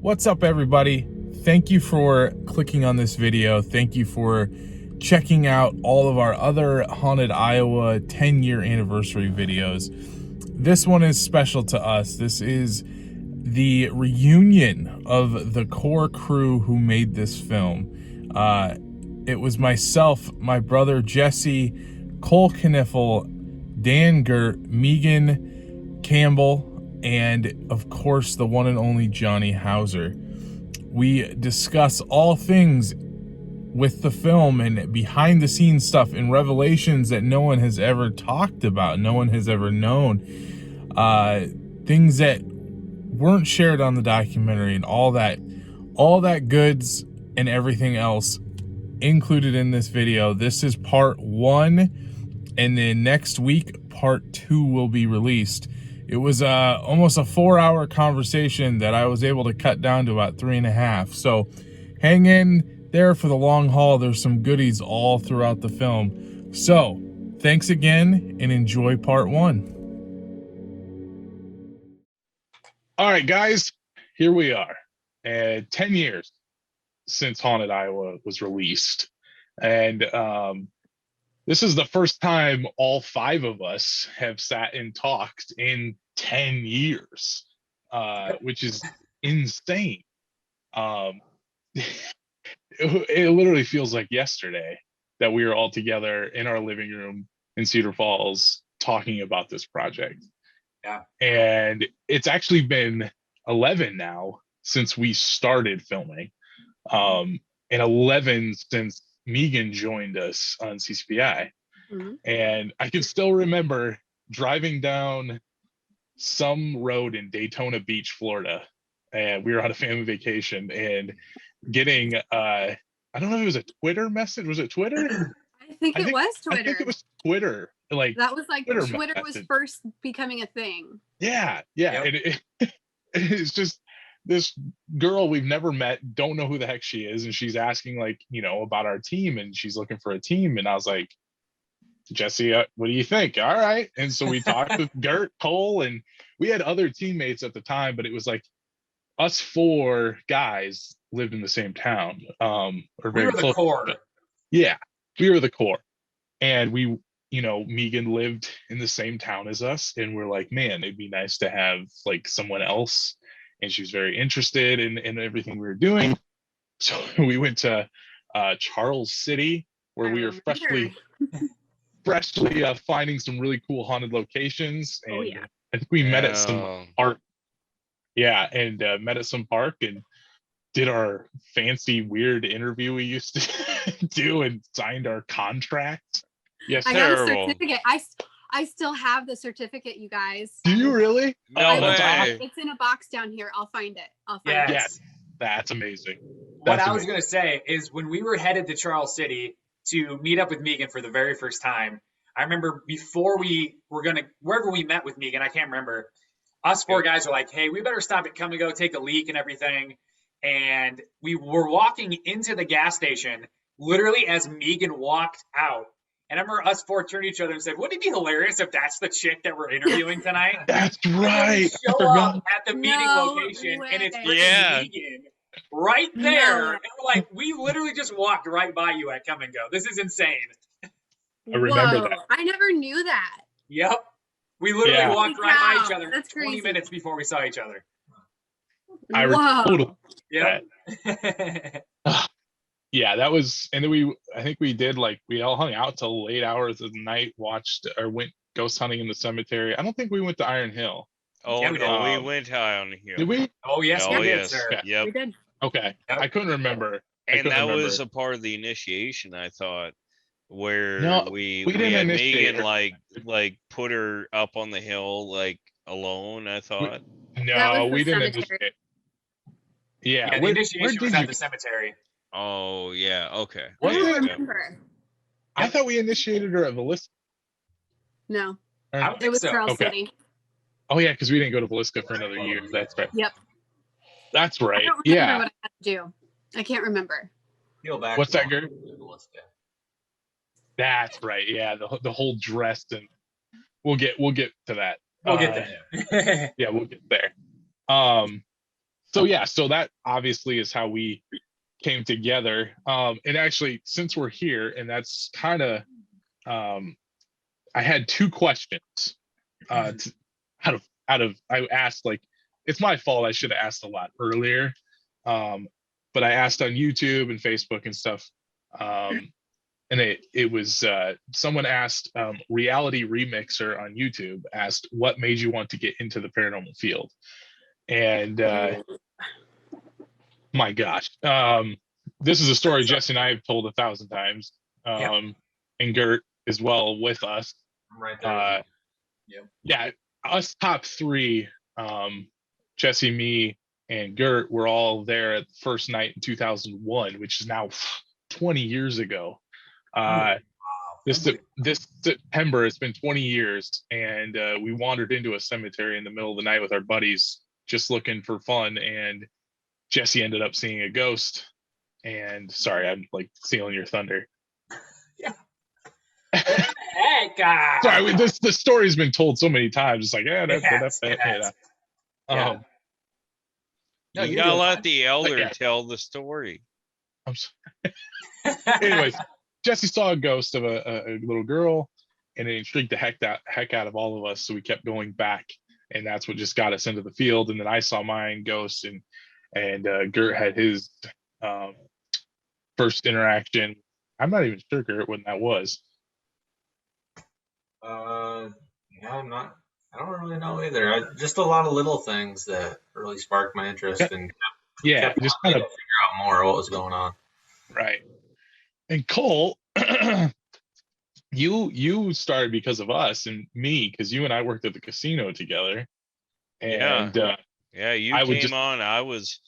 What's up, everybody? Thank you for clicking on this video. Thank you for checking out all of our other Haunted Iowa 10-year anniversary videos. This one is special to us. This is the reunion of the core crew who made this film. It was myself, my brother Jesse, Cole Kniffel, Dan Gert, Megan Campbell, and of course the one and only Johnny Hauser. We discuss all things with the film and behind the scenes stuff and revelations that no one has ever talked about, no one has ever known, things that weren't shared on the documentary, and all that goods and everything else included in this video. This is part 1, and then next week part 2 will be released. It was almost a 4-hour conversation that I was able to cut down to about 3.5. So hang in there for the long haul. There's some goodies all throughout the film. So thanks again and enjoy part 1. All right, guys, here we are. 10 years since Haunted Iowa was released. And this is the first time all 5 of us have sat and talked in 10 years, which is insane. It literally feels like yesterday that we were all together in our living room in Cedar Falls talking about this project. Yeah. And it's actually been 11 now since we started filming, and 11 since Megan joined us on CCPI. Mm-hmm. And I can still remember driving down some road in Daytona Beach, Florida, and we were on a family vacation and getting I don't know if it was a Twitter message. Was it Twitter? I think it was Twitter. I think it was Twitter. Like that was like Twitter was message. First becoming a thing. Yeah. Yep. And it's just this girl we've never met, don't know who the heck she is, and she's asking, like, you know, about our team, and she's looking for a team, and I was like, Jesse, what do you think? All right. And so we talked with Gert, Cole, and we had other teammates at the time, but it was like us 4 guys lived in the same town, or very we were the core. Yeah, we were the core. And we, you know, Megan lived in the same town as us, and we're like, man, it'd be nice to have like someone else. And she was very interested in everything we were doing. So we went to Charles City, where we were freshly finding some really cool haunted locations. And oh yeah, I think we met at some park. Yeah, and met at some park and did our fancy weird interview we used to do and signed our contract. Yes, I got a certificate. I still have the certificate, you guys. Do you really? No way. It's in a box down here. I'll find it. Yes. Yeah, that's amazing. What I was going to say is when we were headed to Charles City to meet up with Megan for the very first time, I remember before we were going to, wherever we met with Megan, I can't remember, us 4 guys were like, hey, we better stop at Come and Go, take a leak and everything. And we were walking into the gas station literally as Megan walked out. And I remember us 4 turned to each other and said, wouldn't it be hilarious if that's the chick that we're interviewing tonight? That's right. Show up at the meeting location and it's Megan right there. And we're like, we literally just walked right by you at Come and Go. This is insane. I remember that. I never knew that. Yep. We literally walked right by each other. That's 20 minutes before we saw each other. I totally. Yeah. Yeah, that was, and then I think we did, like, we all hung out till late hours of the night, watched or went ghost hunting in the cemetery. I don't think we went to Iron Hill. Oh, yeah, no, we went high on the hill. Did we? Oh, yes, oh, we yes. did, sir. Yep. We did. Okay. Yep. I couldn't remember. And that was a part of the initiation, I thought, where we didn't had initiate Megan like put her up on the hill like alone, I thought. No, we didn't initiate. Yeah, the initiation was at the cemetery. Oh, yeah, okay. I don't Yeah. remember. I thought we initiated her at Villisca. No, It was so. Charles Okay. City. Oh yeah, because we didn't go to Villisca for another year. That's right. Yep. That's right. I don't remember Yeah. what I had to do. I can't remember. Peel back. What's that, Gert? That's right. Yeah, the whole dress, and we'll get to that. We'll get there. Yeah, we'll get there. So yeah, so that obviously is how we came together. And actually, since we're here, and that's kind of, I had two questions. I asked, like, it's my fault. I should have asked a lot earlier, but I asked on YouTube and Facebook and stuff. And it was someone asked, Reality Remixer on YouTube asked, what made you want to get into the paranormal field? And my gosh, this is a story Jesse and I have told 1,000 times, and Gert as well with us. I'm right there. Yeah, us top three, Jesse, me, and Gert were all there at the first night in 2001, which is now 20 years ago. This September, it's been 20 years, and we wandered into a cemetery in the middle of the night with our buddies, just looking for fun, and Jesse ended up seeing a ghost. And sorry, I'm like stealing your thunder. Yeah. Heck, sorry, the story's been told so many times. It's like, yeah, No, You gotta let the elder tell the story. I'm sorry. Anyways, Jesse saw a ghost of a little girl, and it intrigued the heck out of all of us. So we kept going back, and that's what just got us into the field. And then I saw mine ghost, and Gert had his first interaction. I'm not even sure, Gert, when that was. Yeah, I don't really know either. Just a lot of little things that really sparked my interest and kept just wanting kind of to figure out more what was going on. Right. And Cole, you started because of us, and me because you and I worked at the casino together. And you came on. I was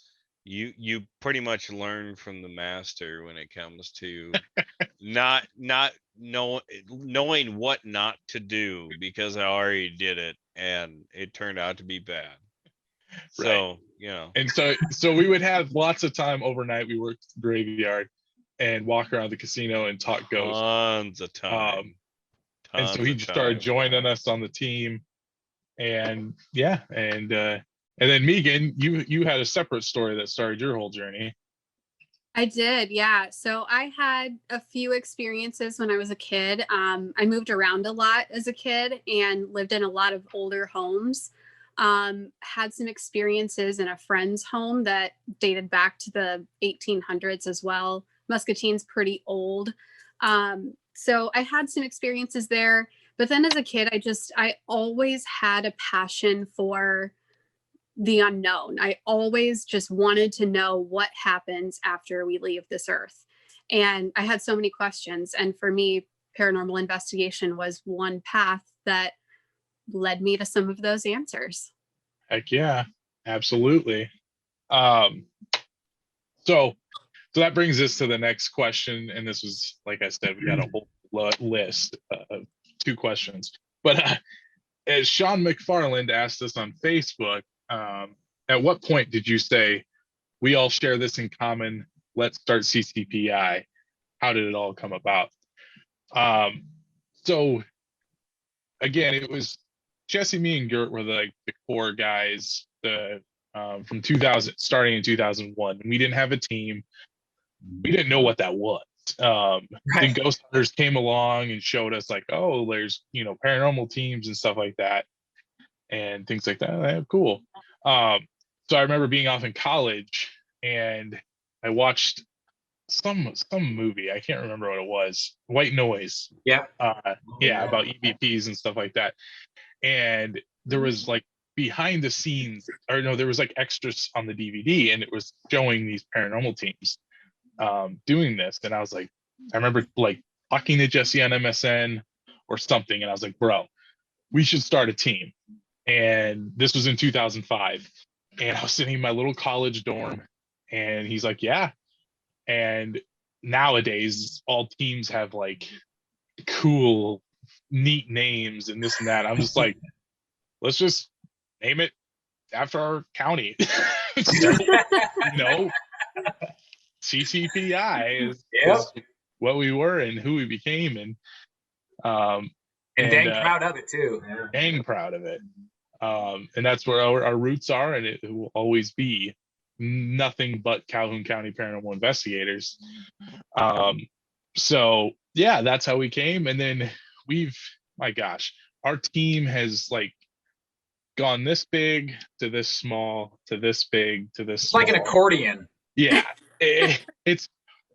you pretty much learned from the master when it comes to not knowing what not to do, because I already did it and it turned out to be bad. So, And so we would have lots of time overnight. We worked graveyard and walk around the casino and talk ghosts. Tons of time. And so he started joining us on the team. And and then Megan, you had a separate story that started your whole journey. I did, yeah. So I had a few experiences when I was a kid. I moved around a lot as a kid and lived in a lot of older homes. Had some experiences in a friend's home that dated back to the 1800s as well. Muscatine's pretty old. So I had some experiences there. But then as a kid, I always had a passion for the unknown. I always just wanted to know what happens after we leave this earth. And I had so many questions. And for me, paranormal investigation was one path that led me to some of those answers. Heck yeah, absolutely. So that brings us to the next question. And this was, like I said, we got a whole list of 2 questions. But as Sean McFarland asked us on Facebook, at what point did you say, we all share this in common, let's start CCPI? How did it all come about? So again, it was Jesse, me, and Gert were the core guys, from 2000, starting in 2001. We didn't have a team. We didn't know what that was. The ghost hunters came along and showed us, like, oh, there's paranormal teams and stuff like that, and things like that. Oh, cool. So I remember being off in college, and I watched some movie. I can't remember what it was. White Noise. Yeah. About EVPs and stuff like that. And there was like behind the scenes, or no, there was like extras on the DVD, and it was showing these paranormal teams doing this. And I was like, I remember like talking to Jesse on MSN or something, and I was like, bro, we should start a team. And this was in 2005, and I was sitting in my little college dorm, and he's like, yeah. And nowadays all teams have like cool, neat names and this and that. I'm just like, let's just name it after our county. CCPI is what we were and who we became, and dang proud of it too. Dang proud of it. And that's where our roots are, and it will always be. nothing but Calhoun County paranormal investigators. So yeah, that's how we came. And then my gosh, our team has like gone this big to this small to this big to this It's small. like an accordion. Yeah. It's,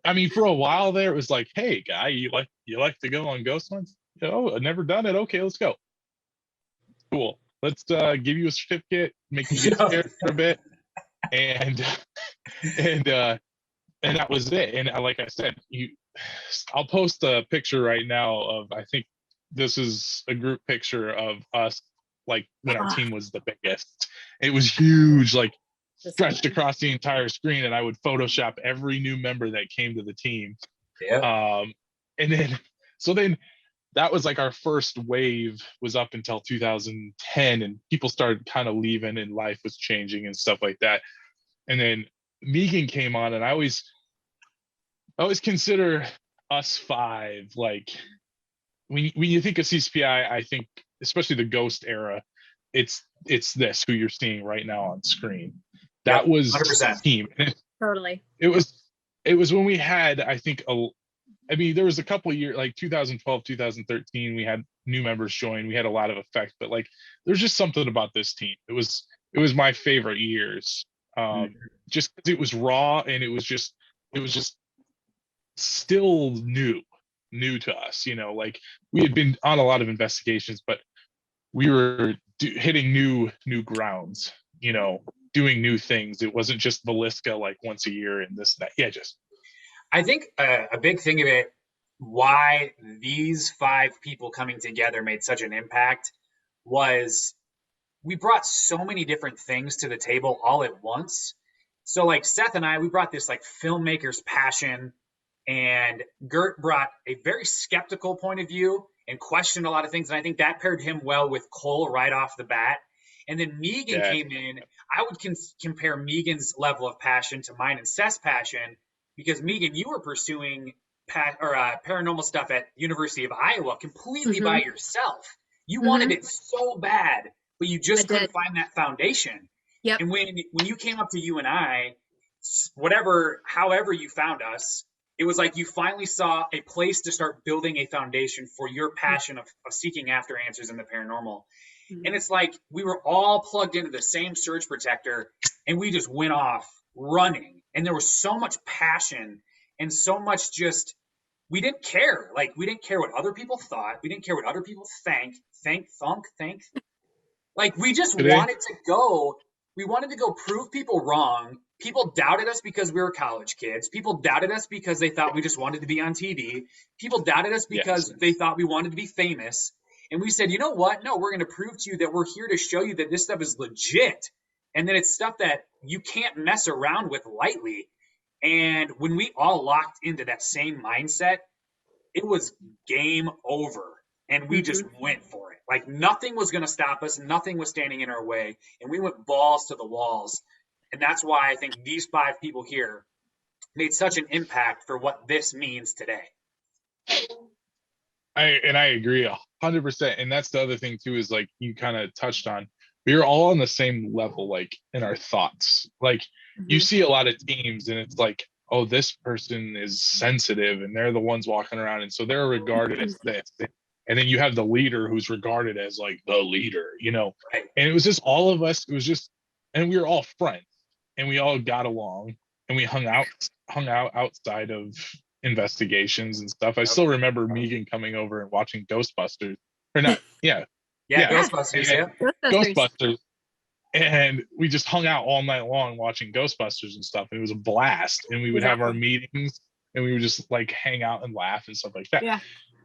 I mean, for a while there, it was like, hey guy, you like to go on ghost hunts? Oh, I've never done it. Okay, let's go. Cool. Let's give you a certificate, make you get scared for a bit. And that was it. And like I said, I'll post a picture right now of, I think this is a group picture of us, like when our team was the biggest. It was huge, like stretched across the entire screen, and I would Photoshop every new member that came to the team. Yeah. And then that was like our first wave, was up until 2010, and people started kind of leaving and life was changing and stuff like that. And then Megan came on, and I always consider us five, like when you think of CCPI, I think especially the ghost era, it's this who you're seeing right now on screen. That was 100%. team. Totally. It was when we had, I think, I mean, there was a couple of years, like 2012, 2013, we had new members join. We had a lot of effect, but like, there's just something about this team. It was my favorite years. Just because it was raw, and it was just still new to us, you know, like we had been on a lot of investigations, but we were hitting new grounds, you know, doing new things. It wasn't just Villisca like once a year and this and that. Yeah, just I think a big thing of it, why these 5 people coming together made such an impact, was we brought so many different things to the table all at once. So like Seth and I, we brought this like filmmaker's passion, and Gert brought a very skeptical point of view and questioned a lot of things. And I think that paired him well with Cole right off the bat. And then Megan came in. I would compare Megan's level of passion to mine and Seth's passion, because Megan, you were pursuing paranormal stuff at University of Iowa completely by yourself. You wanted it so bad, but you just couldn't find that foundation. Yep. And when you came up to you and I, however you found us, it was like you finally saw a place to start building a foundation for your passion of seeking after answers in the paranormal. And it's like we were all plugged into the same surge protector, and we just went off running. And there was so much passion and so much just, we didn't care. Like, we didn't care what other people thought. We didn't care what other people think. Like, we just wanted to go. We wanted to go prove people wrong. People doubted us because we were college kids. People doubted us because they thought we just wanted to be on TV. People doubted us because they thought we wanted to be famous. And we said, you know what? No, we're going to prove to you that we're here to show you that this stuff is legit. And that it's stuff that you can't mess around with lightly. And when we all locked into that same mindset, it was game over. And we just went for it. Like, nothing was going to stop us. Nothing was standing in our way. And we went balls to the walls. And that's why I think these 5 people here made such an impact for what this means today. I agree 100%. And that's the other thing too, is like you kind of touched on, we were all on the same level, like in our thoughts. Like you see a lot of teams and it's like, oh, this person is sensitive and they're the ones walking around, and so they're regarded as this. And then you have the leader who's regarded as like the leader, you know. And it was just all of us. It was just, and we were all friends, and we all got along, and we hung out outside of investigations and stuff. I still remember Megan coming over and watching Ghostbusters, or not? Ghostbusters. Ghostbusters. And we just hung out all night long watching Ghostbusters and stuff. And it was a blast. And we would have our meetings, and we would just like hang out and laugh and stuff like that. Yeah.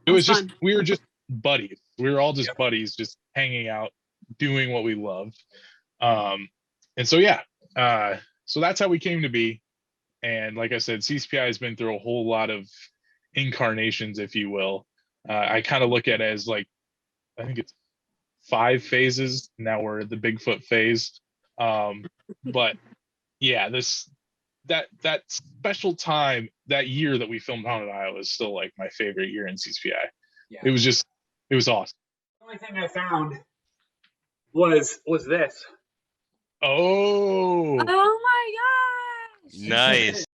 It was just, we were just buddies. We were all just buddies, just hanging out, doing what we loved. And so, so that's how we came to be. And like I said, CCPI has been through a whole lot of incarnations, if you will. I kind of look at it as like, I think it's 5 phases. Now we're at the Bigfoot phase. But yeah, that special time, that year that we filmed Haunted Iowa is still like my favorite year in CCPI. Yeah. It was awesome. The only thing I found was this. Oh my Nice.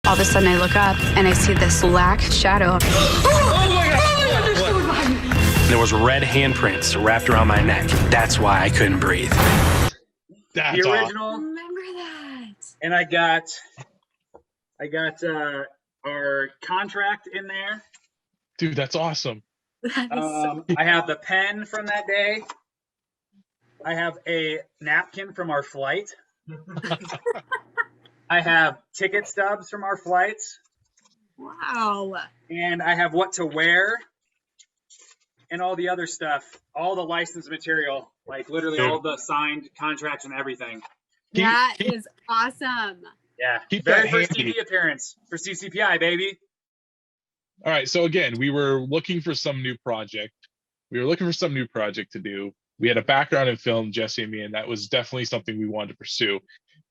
All of a sudden, I look up and I see this black shadow. There was red handprints wrapped around my neck. That's why I couldn't breathe. The original. Remember that. And I got our contract in there. Dude, that's awesome. I have the pen from that day. I have a napkin from our flight. I have ticket stubs from our flights. Wow. And I have what to wear and all the other stuff, all the licensed material, like literally all the signed contracts and everything. That is awesome. Yeah. Keep Very that first handy. TV appearance for CCPI, baby. All right. So again, we were looking for some new project. To do. We had a background in film, Jesse and me, and that was definitely something we wanted to pursue.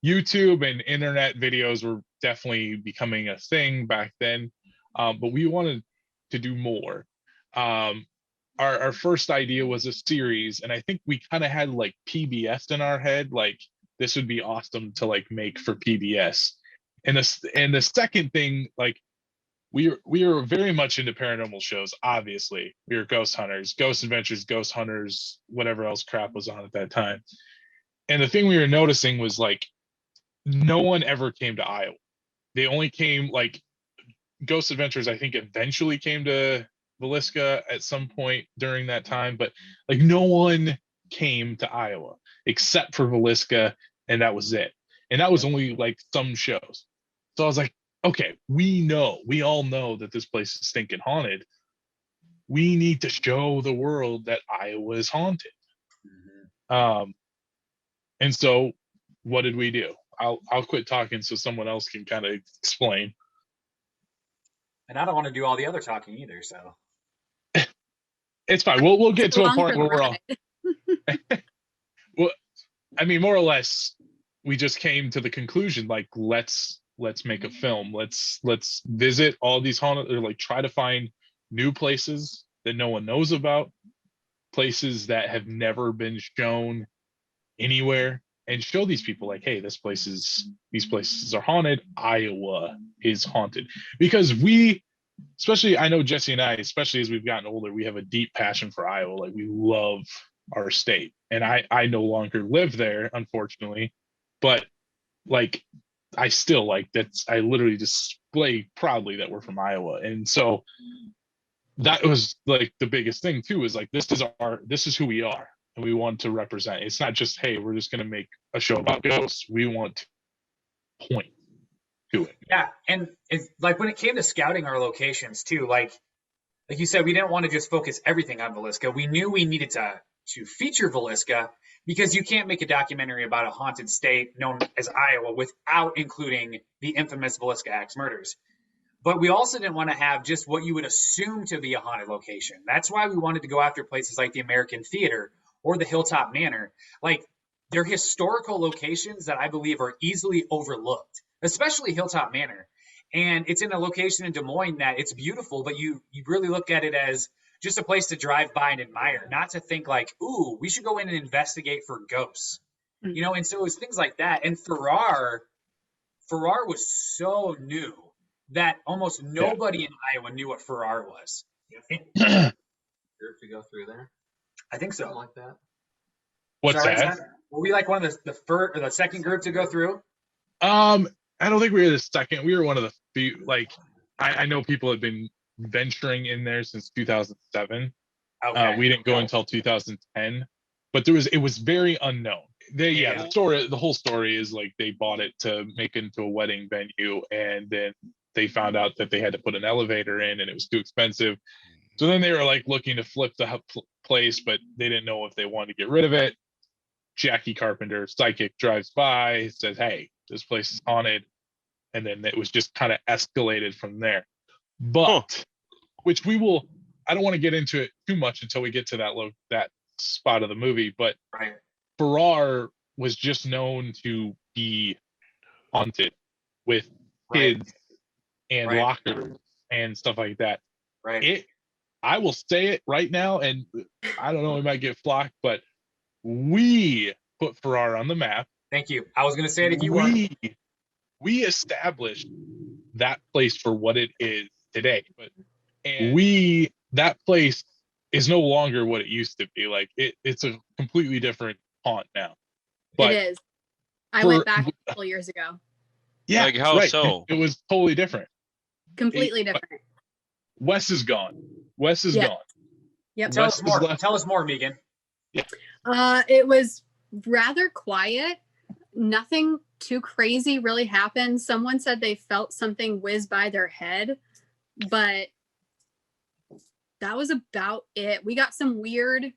YouTube and internet videos were definitely becoming a thing back then, but we wanted to do more. Our first idea was a series, and I think we kind of had like PBS in our head, like this would be awesome to like make for PBS. And the second thing, like we were very much into paranormal shows. Obviously, we were ghost hunters, ghost adventures, ghost hunters, whatever else crap was on at that time. And the thing we were noticing was like no one ever came to Iowa. They only came, like, Ghost Adventures, I think, eventually came to Villisca at some point during that time, but like no one came to Iowa except for Villisca, and that was it. And that was only like some shows. So I was like, okay, we all know that this place is stinking haunted. We need to show the world that Iowa is haunted. And so what did we do? I'll quit talking so someone else can kind of explain. And I don't want to do all the other talking either, so. It's fine. We'll get to a Along point for where the we're all. ride. Well, I mean, more or less, we just came to the conclusion, like, let's make a film. Let's visit all these haunted, or like try to find new places that no one knows about, places that have never been shown anywhere, and show these people like, hey, these places are haunted. Iowa is haunted. Because we, especially, I know Jesse and I, especially as we've gotten older, we have a deep passion for Iowa. Like, we love our state. And I no longer live there, unfortunately, but like, I still like that. I literally display proudly that we're from Iowa. And so that was like the biggest thing too, is like, this is who we are. And we want to represent. It's not just, hey, we're just going to make a show about ghosts. We want to point to it. Yeah, and it's like when it came to scouting our locations too, like you said, we didn't want to just focus everything on Villisca. We knew we needed to feature Villisca, because you can't make a documentary about a haunted state known as Iowa without including the infamous Villisca Ax murders. But we also didn't want to have just what you would assume to be a haunted location. That's why we wanted to go after places like the American Theater or the Hilltop Manor. Like, they're historical locations that I believe are easily overlooked, especially Hilltop Manor. And it's in a location in Des Moines that it's beautiful, but you really look at it as just a place to drive by and admire, not to think like, ooh, we should go in and investigate for ghosts. You know, and so it was things like that. And Farrar was so new that almost nobody in Iowa knew what Farrar was. To go through there, I think so. something like that. What's Sorry, that? were we like one of the first or the second group to go through? I don't think we were the second. We were one of the few. Like, I know people have been venturing in there since 2007. Okay. We didn't go until 2010, but it was very unknown. The whole story is like they bought it to make it into a wedding venue, and then they found out that they had to put an elevator in, and it was too expensive. So then they were like looking to flip the place, but they didn't know if they wanted to get rid of it. Jackie Carpenter, psychic, drives by, says, hey, this place is haunted. And then it was just kind of escalated from there. But, which I don't want to get into it too much until we get to that spot of the movie, but Farrar was just known to be haunted with kids and lockers and stuff like that. I will say it right now, and I don't know, we might get flocked, but we put Farrar on the map. Thank you. I was going to say it if you weren't. We established that place for what it is today, but that place is no longer what it used to be. Like it's a completely different haunt now. But it is. I went back a couple years ago. Yeah, like how right. so? It was totally different. Completely different. Wes is gone. Wes is gone. Yep. Tell us more. Tell us more, Megan. Yeah. It was rather quiet. Nothing too crazy really happened. Someone said they felt something whiz by their head, but that was about it. We got some weird,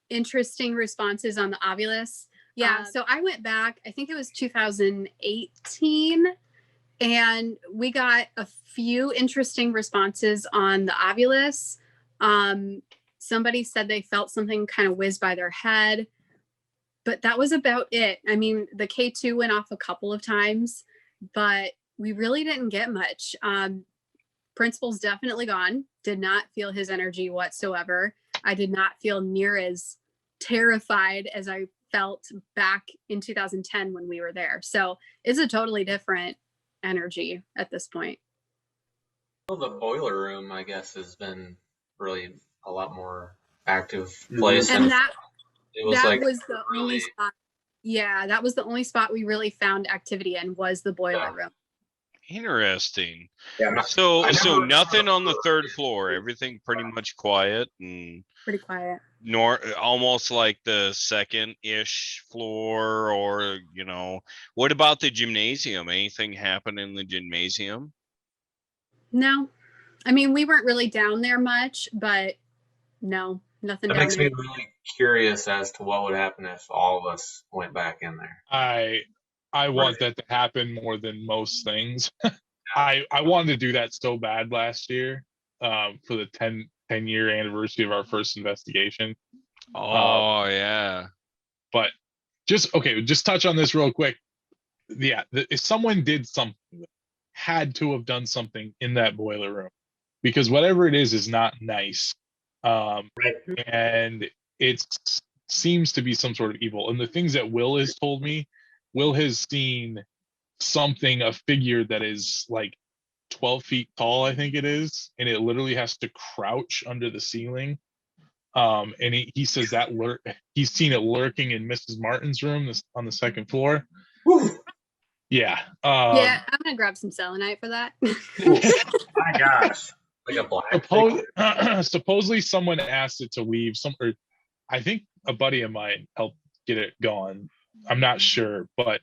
interesting responses on the Ovilus. Yeah, so I went back, I think it was 2018, and we got a few interesting responses on the Ovilus. Somebody said they felt something kind of whiz by their head, but that was about it. I mean, the K2 went off a couple of times, but we really didn't get much. Principal's definitely gone. Did not feel his energy whatsoever. I did not feel near as terrified as I felt back in 2010 when we were there. So it's a totally different energy at this point. Well, the boiler room, I guess, has been really a lot more active place. And that was like was the only spot. Yeah, that was the only spot we really found activity in, was the boiler room. Interesting. Yeah. So nothing on the third floor. Everything pretty much quiet and pretty quiet. Almost like the second-ish floor, or what about the gymnasium? Anything happen in the gymnasium? No, I mean, we weren't really down there much, but no, nothing. That makes me really curious as to what would happen if all of us went back in there. I want that to happen more than most things. I wanted to do that so bad last year for the 10-year anniversary of our first investigation. Oh, yeah. But just touch on this real quick. Yeah, if someone did something, had to have done something in that boiler room, because whatever it is not nice. And it seems to be some sort of evil. And the things that Will has told me, Will has seen something, a figure that is like 12 feet tall, I think it is, and it literally has to crouch under the ceiling. And he says that he's seen it lurking in Mrs. Martin's room on the second floor. Yeah. Yeah, I'm gonna grab some selenite for that. My gosh. Like a black supposedly someone asked it to leave. Or I think a buddy of mine helped get it gone. I'm not sure, but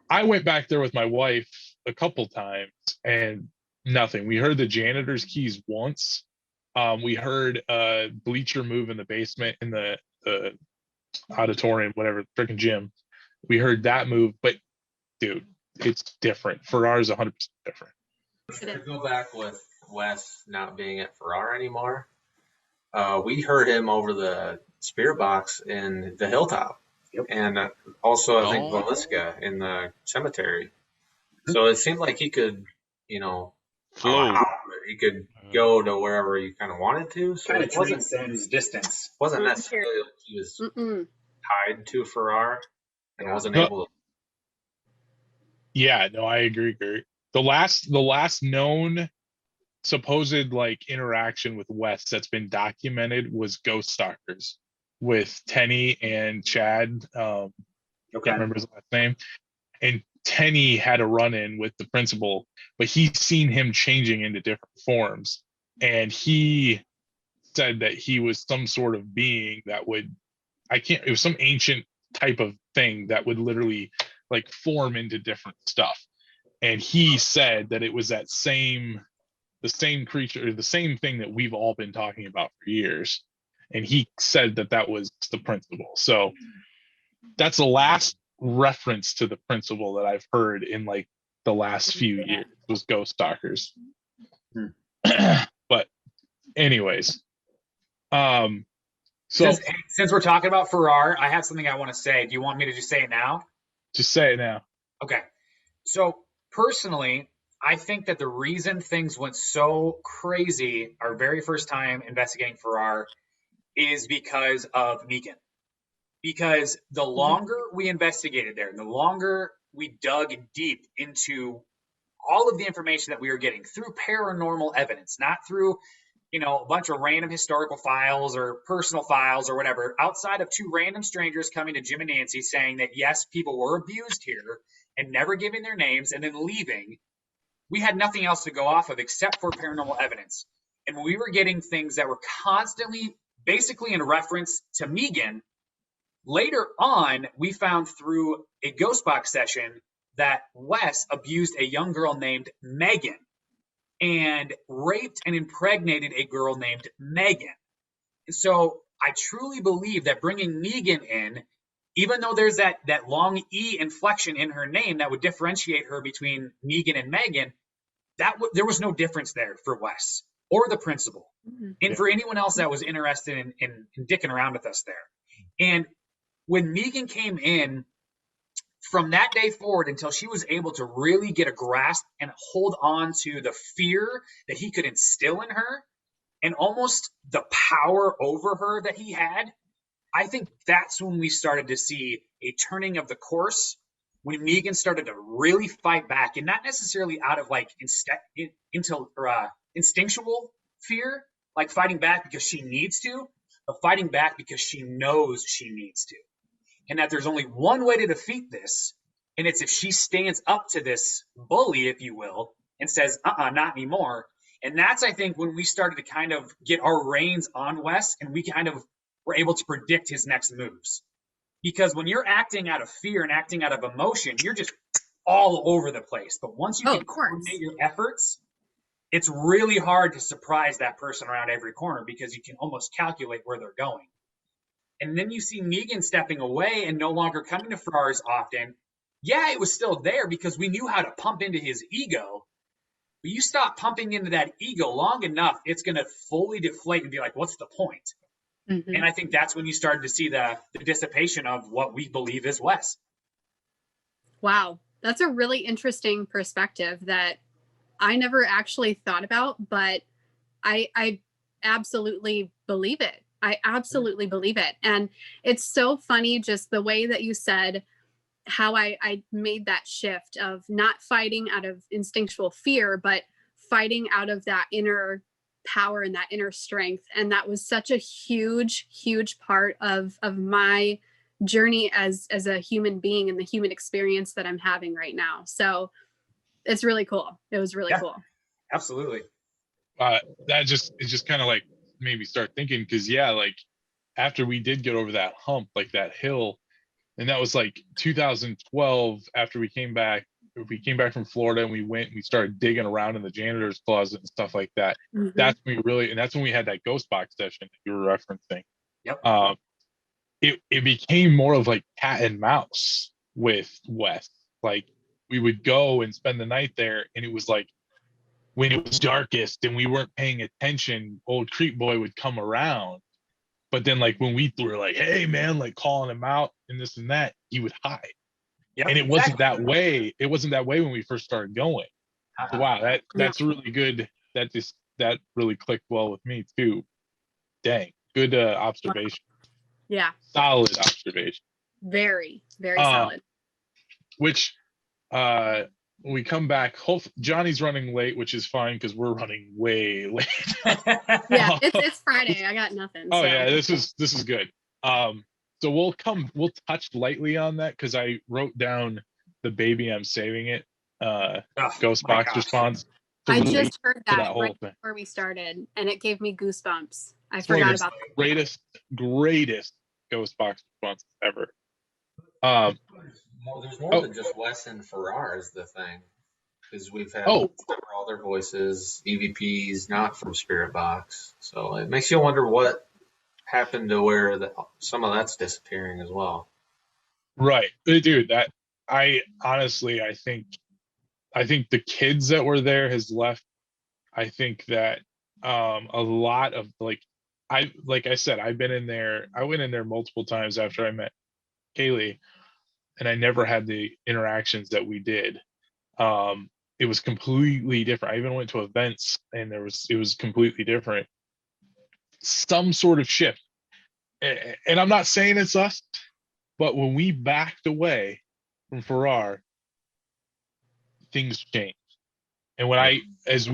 I went back there with my wife a couple times and nothing. We heard the janitor's keys once. We heard a bleacher move in the basement in the auditorium, whatever, freaking gym. We heard that move, but dude, it's different. Farrar's 100% different. To go back with Wes not being at Farrar anymore, we heard him over the spirit box in the hilltop. Yep. And also, I think Villisca in the cemetery. So it seemed like he could, flow. He could go to wherever he kind of wanted to. So it wasn't transcends distance. Wasn't necessarily like he was tied to Farrar and wasn't able to. Yeah, no, I agree, Gert. The last known supposed like interaction with Wes that's been documented was Ghost Stalkers with Tenny and Chad. Can't remember his last name. And Tenny had a run-in with the principal, but he's seen him changing into different forms. And he said that he was some sort of being that it was some ancient type of thing that would literally like form into different stuff. And he said that it was the same creature, the same thing that we've all been talking about for years. And he said that was the principal. So that's the last reference to the principal that I've heard in like the last few years was Ghost Stalkers. But anyways, so since we're talking about Farrar, I have something I want to say. Do you want me to just say it now? Just say it now. Okay. So personally, I think that the reason things went so crazy our very first time investigating Farrar is because of Megan. because the longer we investigated there, the longer we dug deep into all of the information that we were getting through paranormal evidence, not through, a bunch of random historical files or personal files or whatever, outside of two random strangers coming to Jim and Nancy saying that, yes, people were abused here and never giving their names and then leaving. We had nothing else to go off of except for paranormal evidence. And we were getting things that were constantly, basically in reference to Megan. Later on, we found through a ghost box session that Wes abused a young girl named Megan and raped and impregnated a girl named Megan. And so I truly believe that bringing Megan in, even though there's that long E inflection in her name that would differentiate her between Megan and Megan, there was no difference there for Wes or the principal, and for anyone else that was interested in dicking around with us there. And when Megan came in, from that day forward until she was able to really get a grasp and hold on to the fear that he could instill in her and almost the power over her that he had, I think that's when we started to see a turning of the course, when Megan started to really fight back, and not necessarily out of like instinctual fear, like fighting back because she needs to, but fighting back because she knows she needs to. And that there's only one way to defeat this, and it's if she stands up to this bully, if you will, and says, not anymore. And that's, I think, when we started to kind of get our reins on Wes, and we kind of were able to predict his next moves. Because when you're acting out of fear and acting out of emotion, you're just all over the place. But once you can coordinate your efforts, it's really hard to surprise that person around every corner because you can almost calculate where they're going. And then you see Megan stepping away and no longer coming to Farrar as often. Yeah, it was still there because we knew how to pump into his ego. But you stop pumping into that ego long enough, it's going to fully deflate and be like, what's the point? Mm-hmm. And I think that's when you started to see the dissipation of what we believe is Wes. Wow. That's a really interesting perspective that I never actually thought about, but I absolutely believe it. I absolutely believe it. And it's so funny just the way that you said how I made that shift of not fighting out of instinctual fear, but fighting out of that inner power and that inner strength. And that was such a huge, huge part of my journey as a human being and the human experience that I'm having right now. So it's really cool. It was really cool. Absolutely. It just kind of like made me start thinking, because like after we did get over that hump, like that hill, and that was like 2012 after we came back from Florida, and we started digging around in the janitor's closet and stuff like that. Mm-hmm. That's when we had that ghost box session that you were referencing. Yep. It became more of like cat and mouse with Wes. Like we would go and spend the night there, and it was like when it was darkest and we weren't paying attention, old creep boy would come around. But then like when we were like, hey man, like calling him out and this and that, he would hide. Yep, and it wasn't that way. It wasn't that way when we first started going. So, wow, that's really good. That really clicked well with me too. Dang, good observation. Yeah. Solid observation. Very, very solid. Which when we come back, Johnny's running late, which is fine because we're running way late. Yeah, it's Friday. I got nothing. Oh yeah, this is good. So we'll touch lightly on that because I wrote down the baby I'm saving it ghost box response. I just heard that right before we started, and it gave me goosebumps. I forgot about that. Greatest ghost box response ever. There's more than just Wes and Farrar is the thing, because we've had several other voices, EVPs, not from Spirit Box. So it makes you wonder what happened to where some of that's disappearing as well. Right, dude. That I think the kids that were there has left. I think that a lot of like I said, I've been in there. I went in there multiple times after I met Kaylee, and I never had the interactions that we did. It was completely different. I even went to events, and it was completely different. Some sort of shift, and I'm not saying it's us. But when we backed away from Farrar, things changed. And when as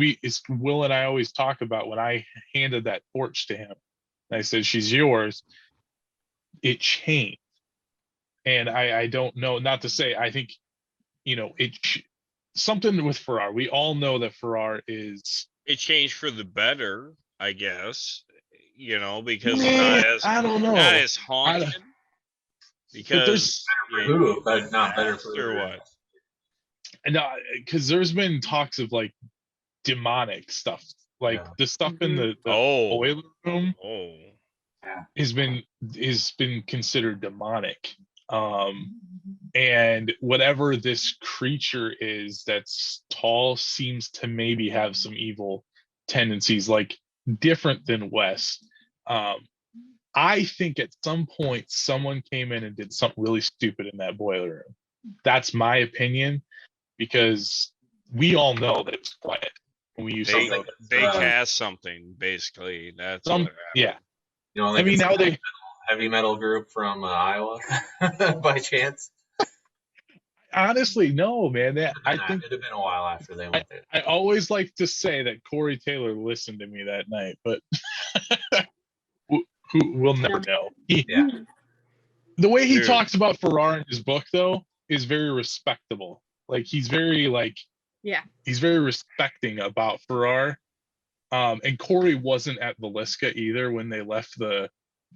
Will and I always talk about, when I handed that torch to him, and I said, she's yours, it changed. And I don't know, not to say, I think, you know, something with Farrar. We all know that Farrar is. It changed for the better, I guess, you know, because I don't know. not as haunted. Because but not better for or what? No, because there's been talks of like demonic stuff, like the stuff in the boiler room. Has been considered demonic. And whatever this creature is that's tall seems to maybe have some evil tendencies, like different than Wes. I think at some point someone came in and did something really stupid in that boiler room. That's my opinion, because we all know that it's quiet when we used to know that. They cast something, basically. That's what happened. You know, like, I mean, now they heavy metal group from Iowa by chance. Honestly, no, man. I think it'd have been a while after they went there. I always like to say that Corey Taylor listened to me that night, but we'll never know. The way he talks about Farrar in his book, though, is very respectable. Like, he's very he's very respecting about Farrar. And Corey wasn't at Villisca either when they left the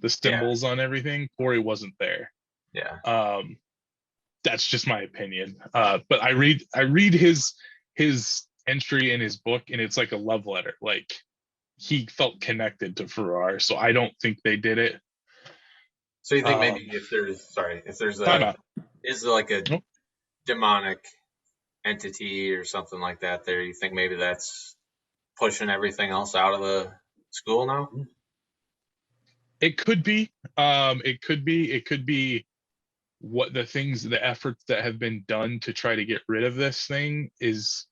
symbols on everything. Corey wasn't there. That's just my opinion. But I read his entry in his book, and it's like a love letter. Like, he felt connected to Farrar, so I don't think they did it. So you think maybe if there's like a demonic entity or something like that there, you think maybe that's pushing everything else out of the school now? It could be. It could be what the efforts that have been done to try to get rid of this thing has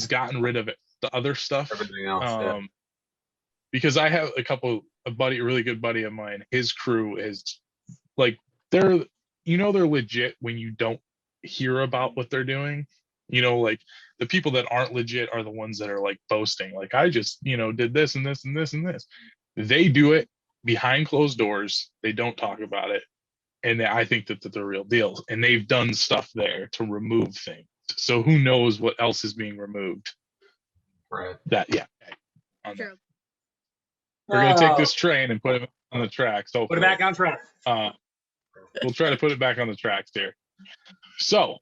gotten rid of it, the other stuff. Everything else, because I have a really good buddy of mine, his crew is like, they're legit when you don't hear about what they're doing. You know, like, the people that aren't legit are the ones that are like boasting, like, I just, did this and this and this and this. They do it behind closed doors. They don't talk about it. And I think that the real deal. And they've done stuff there to remove things. So who knows what else is being removed? Right. True. We're going to take this train and put it on the tracks. So put it back on track. We'll try to put it back on the tracks here. So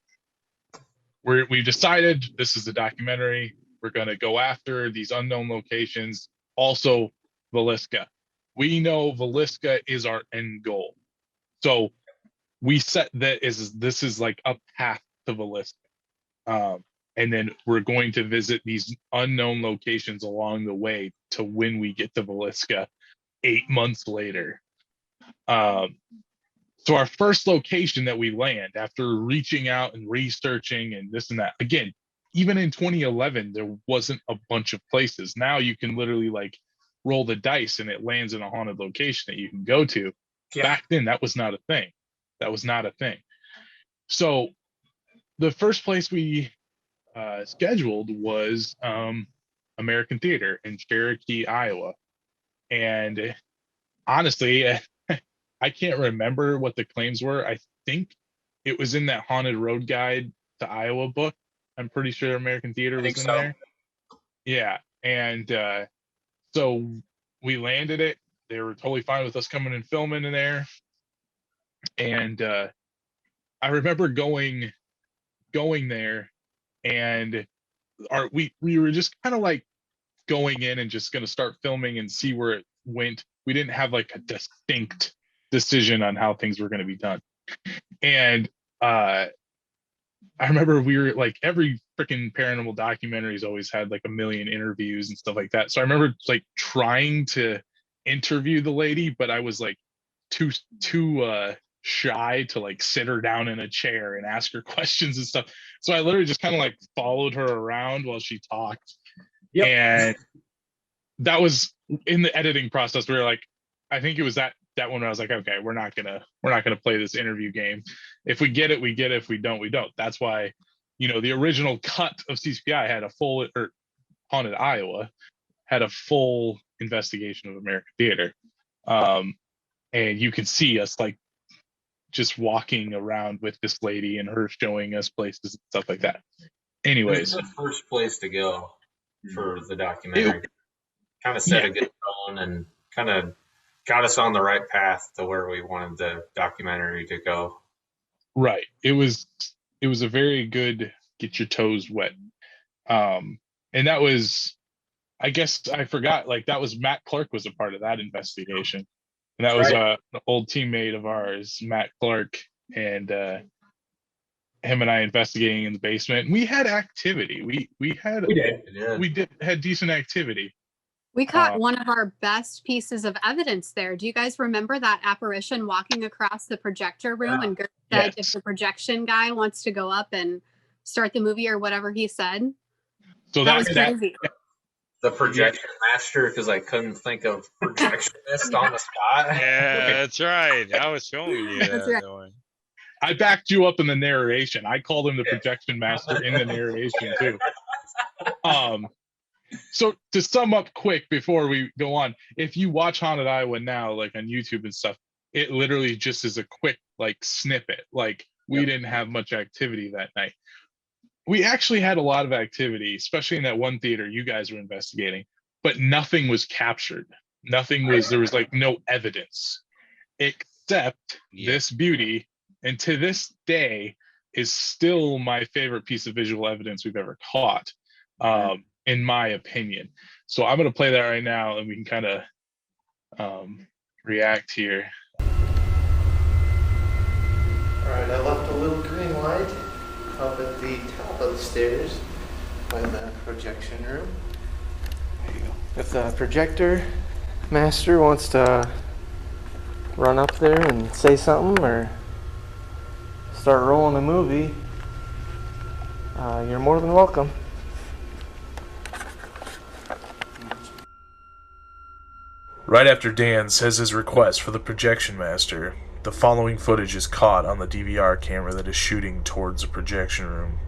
we've decided this is the documentary. We're going to go after these unknown locations. Also, Villisca. We know Villisca is our end goal. So we set that this is like a path to Villisca. And then we're going to visit these unknown locations along the way to when we get to Villisca 8 months later. So our first location that we land after reaching out and researching and this and that, again, even in 2011, there wasn't a bunch of places. Now you can literally like roll the dice and it lands in a haunted location that you can go to. Back then, that was not a thing. So the first place we scheduled was American Theater in Cherokee, Iowa. And honestly, I can't remember what the claims were. I think it was in that Haunted Road Guide to Iowa book. I'm pretty sure American Theater was in there. Yeah. And so we landed it. They were totally fine with us coming and filming in there. And I remember going there, and we were just kind of like going in and just going to start filming and see where it went. We didn't have like a distinct decision on how things were going to be done. And I remember we were like, every freaking paranormal documentary's always had like a million interviews and stuff like that. So I remember like trying to interview the lady, but I was like too shy to like sit her down in a chair and ask her questions and stuff. So I literally just kind of like followed her around while she talked. And that was in the editing process. We were like, I think it was that that one I was like, okay, we're not gonna play this interview game. If we get it, we get it. If we don't, we don't. That's why, the original cut of CCPI had a full, or Haunted Iowa had a full investigation of American theater. And you could see us like just walking around with this lady and her showing us places and stuff like that. Anyways, it was the first place to go for the documentary. Kind of set a good tone and kind of got us on the right path to where we wanted the documentary to go. Right. It was a very good get your toes wet. And that was, I guess I forgot, like that was Matt Clark was a part of that investigation. And that was an old teammate of ours, Matt Clark, and him and I investigating in the basement. And we had activity. We had decent activity. We caught one of our best pieces of evidence there. Do you guys remember that apparition walking across the projector room? And Gert said if the projection guy wants to go up and start the movie or whatever he said. So that was crazy. The projection master, because I couldn't think of projectionist on the spot. Yeah, that's right. I was showing you That's that. right. I backed you up in the narration. I called him the projection master in the narration too. So to sum up quick before we go on, if you watch Haunted Iowa now, like on YouTube and stuff, it literally just is a quick like snippet. Like we didn't have much activity that night. We actually had a lot of activity, especially in that one theater you guys were investigating, but nothing was captured. There was like no evidence except this beauty. And to this day is still my favorite piece of visual evidence we've ever caught. In my opinion. So I'm going to play that right now and we can kind of react here. All right, I left a little green light up at the top of the stairs by the projection room. There you go. If the projector master wants to run up there and say something or start rolling a movie, you're more than welcome. Right after Dan says his request for the projection master, the following footage is caught on the DVR camera that is shooting towards the projection room.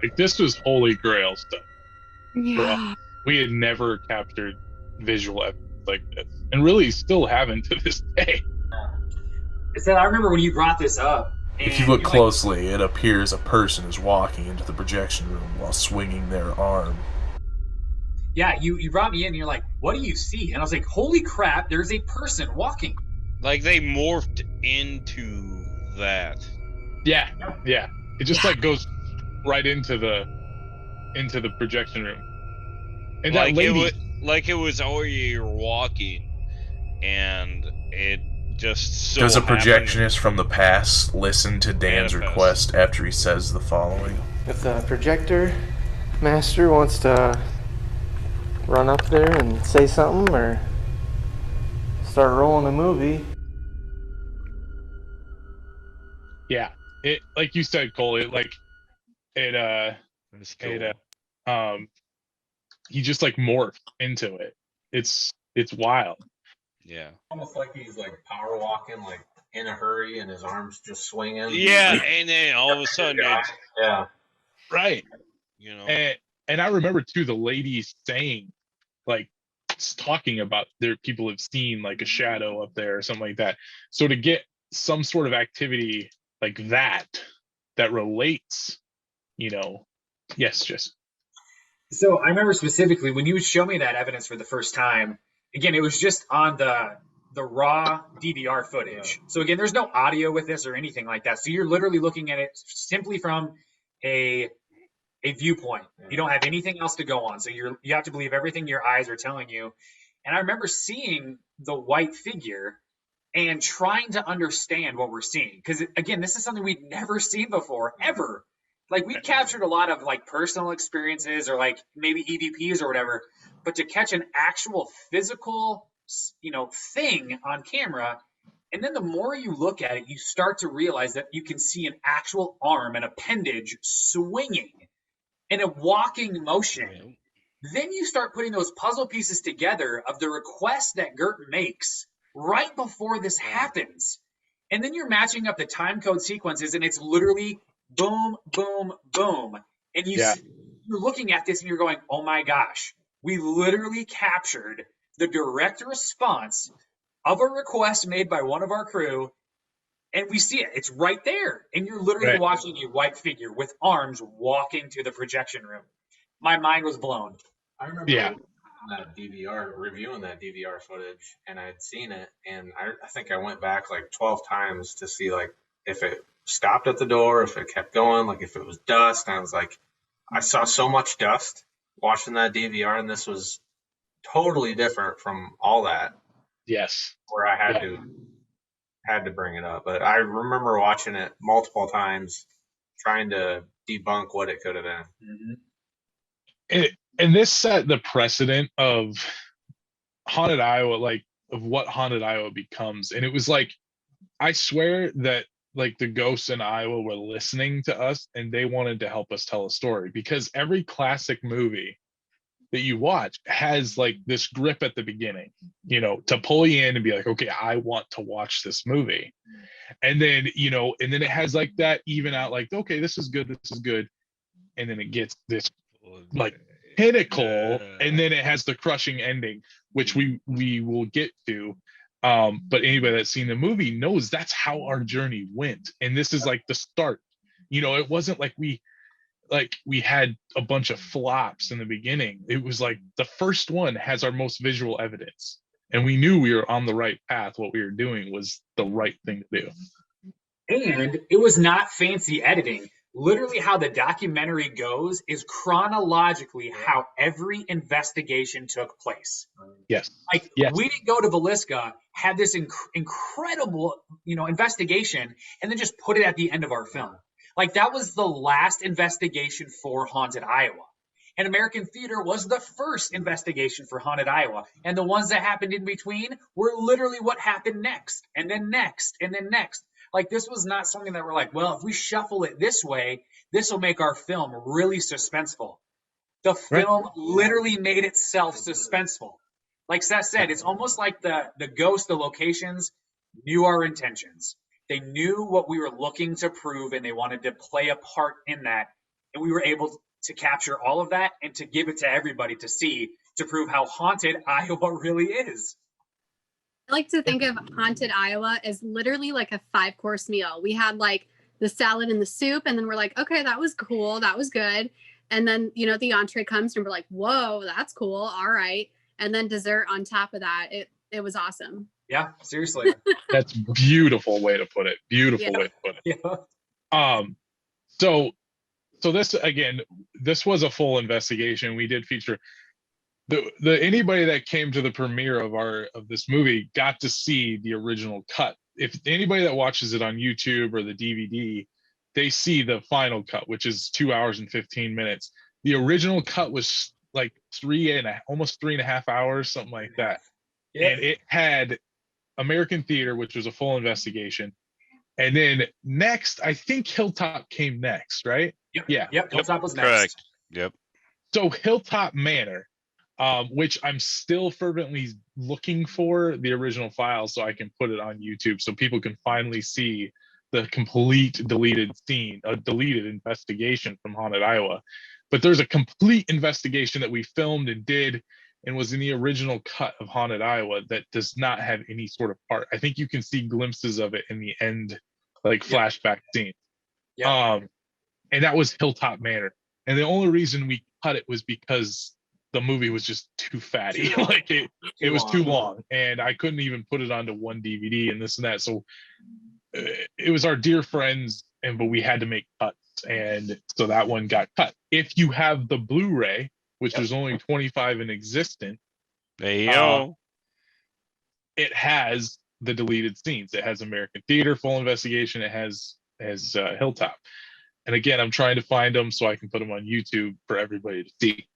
Like this was holy grail stuff. Yeah. We had never captured visual evidence like this, and really still haven't to this day. I remember when you brought this up. If you look closely, it appears a person is walking into the projection room while swinging their arm. Yeah, you brought me in and you're like, what do you see? And I was like, holy crap, there's a person walking. Like they morphed into that. Yeah. It just like goes right into the projection room. And like that lady, it was already you're walking, and it just so Does a happened- projectionist from the past listen to Dan's request after he says the following? If the projector master wants to run up there and say something or start rolling a movie. Yeah, it like you said, Cole. He just like morphed into it. It's wild. Yeah. Almost like he's like power walking, like in a hurry, and his arms just swinging. Yeah, and then all of a sudden, yeah, right. And I remember too the lady saying, like, talking about people have seen like a shadow up there or something like that. So to get some sort of activity like that relates, yes, just. So I remember specifically when you would show me that evidence for the first time, again, it was just on the raw DVR footage. So again, there's no audio with this or anything like that. So you're literally looking at it simply from a viewpoint. You don't have anything else to go on. So you have to believe everything your eyes are telling you. And I remember seeing the white figure and trying to understand what we're seeing. Because again, this is something we'd never seen before, ever. Like, we captured a lot of like personal experiences or like maybe EVPs or whatever, but to catch an actual physical, thing on camera, and then the more you look at it, you start to realize that you can see an actual arm, an appendage swinging in a walking motion. Then you start putting those puzzle pieces together of the request that Gert makes right before this happens. And then you're matching up the time code sequences, and it's literally boom, boom, boom. And you're looking at this and you're going, oh my gosh, we literally captured the direct response of a request made by one of our crew, and we see it. It's right there. And you're literally watching a white figure with arms walking to the projection room. My mind was blown. I remember reviewing that DVR footage, and I'd seen it, and I think I went back like 12 times to see like if it stopped at the door, if it kept going, like if it was dust. And I was like, I saw so much dust watching that DVR, and this was totally different from all that. Yes. Where I had to bring it up. But I remember watching it multiple times, trying to debunk what it could have been. Mm-hmm. And this set the precedent of Haunted Iowa, like of what Haunted Iowa becomes. And it was like, I swear that like the ghosts in Iowa were listening to us and they wanted to help us tell a story, because every classic movie that you watch has like this grip at the beginning, to pull you in and be like, okay, I want to watch this movie. And then, and then it has like that even out, like, okay, this is good. And then it gets this like pinnacle, and then it has the crushing ending, which we will get to. But anybody that's seen the movie knows that's how our journey went. And this is like the start. It wasn't like we had a bunch of flops in the beginning. It was like the first one has our most visual evidence, and we knew we were on the right path. What we were doing was the right thing to do. And it was not fancy editing. Literally how the documentary goes is chronologically how every investigation took place. Yes. We didn't go to Villisca, had this incredible, investigation, and then just put it at the end of our film. Like, that was the last investigation for Haunted Iowa. And American Theater was the first investigation for Haunted Iowa. And the ones that happened in between were literally what happened next, and then next, and then next. Like, this was not something that we're like, well, if we shuffle it this way, this will make our film really suspenseful. The film literally made itself suspenseful. Like Seth said, it's almost like the ghosts, the locations knew our intentions. They knew what we were looking to prove, and they wanted to play a part in that. And we were able to capture all of that and to give it to everybody to see, to prove how haunted Iowa really is. I like to think of Haunted Iowa as literally like a 5-course meal. We had like the salad and the soup, and then we're like, okay, that was cool. That was good. And then, the entree comes and we're like, whoa, that's cool. All right. And then dessert on top of that. It was awesome. Yeah, seriously. That's beautiful way to put it. Beautiful way to put it. Yeah. So this, again, this was a full investigation. We did feature the anybody that came to the premiere of this movie got to see the original cut. If anybody that watches it on YouTube or the DVD, they see the final cut, which is 2 hours and 15 minutes. The original cut was like almost 3.5 hours, something like that. Yeah. And it had American Theater, which was a full investigation. And then next, I think Hilltop came next, right? Yep. Yeah. Yep. Hilltop was next. Correct. Yep. So Hilltop Manor, which I'm still fervently looking for the original file so I can put it on YouTube so people can finally see the complete deleted scene, a deleted investigation from Haunted Iowa. But there's a complete investigation that we filmed and did and was in the original cut of Haunted Iowa that does not have any sort of part. I think you can see glimpses of it in the end, like flashback scene. Yeah. And that was Hilltop Manor. And the only reason we cut it was because the movie was just too fatty. Like it was too long, and I couldn't even put it onto one DVD and this and that. So it was our dear friends, but we had to make cuts, and so that one got cut. If you have the Blu-ray, which there's only 25 in existence, there you go. It has the deleted scenes. It has American Theater full investigation. It has Hilltop. And again, I'm trying to find them so I can put them on YouTube for everybody to see.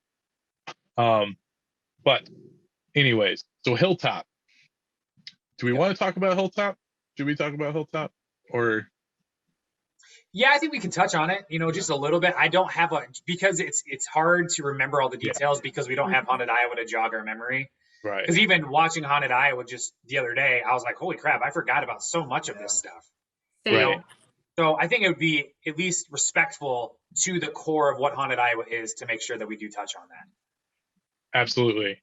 But anyways, so Hilltop. Do we want to talk about Hilltop? Should we talk about Hilltop? Or Yeah, I think we can touch on it, just a little bit. I don't have because it's hard to remember all the details because we don't have Haunted Iowa to jog our memory. right? Because even watching Haunted Iowa just the other day, I was like, holy crap, I forgot about so much of this stuff. Same. Right. So I think it would be at least respectful to the core of what Haunted Iowa is to make sure that we do touch on that. Absolutely.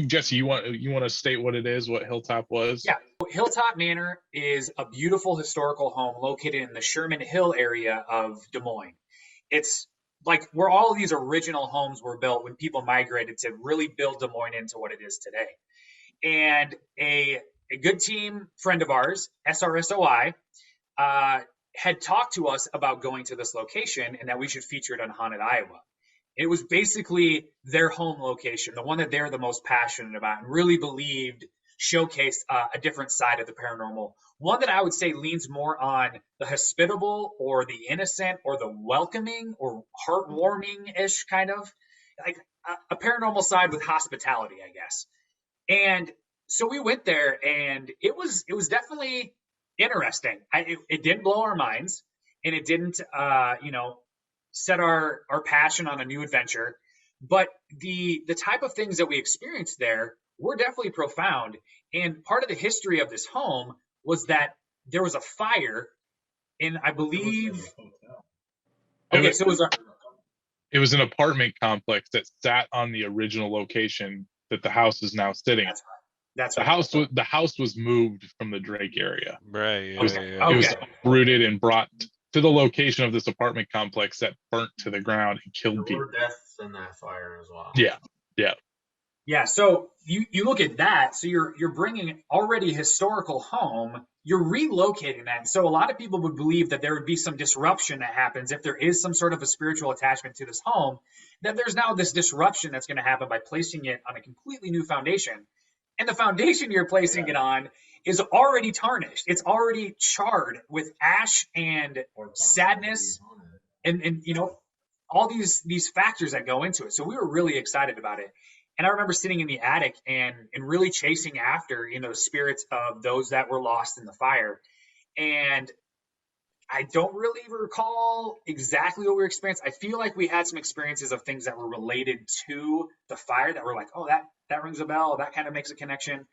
Jesse, you want to state what it is, what Hilltop was? Yeah. Hilltop Manor is a beautiful historical home located in the Sherman Hill area of Des Moines. It's like where all of these original homes were built when people migrated to really build Des Moines into what it is today. And a good team friend of ours, SRSOI, had talked to us about going to this location and that we should feature it on Haunted Iowa. It was basically their home location, the one that they're the most passionate about and really believed showcased a different side of the paranormal. One that I would say leans more on the hospitable or the innocent or the welcoming or heartwarming-ish kind of, like a paranormal side with hospitality, I guess. And so we went there and it was definitely interesting. It didn't blow our minds and it didn't, set our passion on a new adventure. But the type of things that we experienced there were definitely profound. And part of the history of this home was that there was a fire in, I believe. Okay, so it was an apartment complex that sat on the original location that the house is now sitting. That's the house. The house was moved from the Drake area. Right. It was uprooted and brought to the location of this apartment complex that burnt to the ground and killed people. There were deaths in that fire as well. Yeah. So you look at that. So you're bringing already historical home. You're relocating that. So a lot of people would believe that there would be some disruption that happens if there is some sort of a spiritual attachment to this home. That there's now this disruption that's going to happen by placing it on a completely new foundation. And the foundation you're placing it on is already tarnished. It's already charred with ash and sadness and all these factors that go into it. So we were really excited about it. And I remember sitting in the attic and really chasing after, the spirits of those that were lost in the fire. And I don't really recall exactly what we experienced. I feel like we had some experiences of things that were related to the fire that were like, oh, that rings a bell. That kind of makes a connection.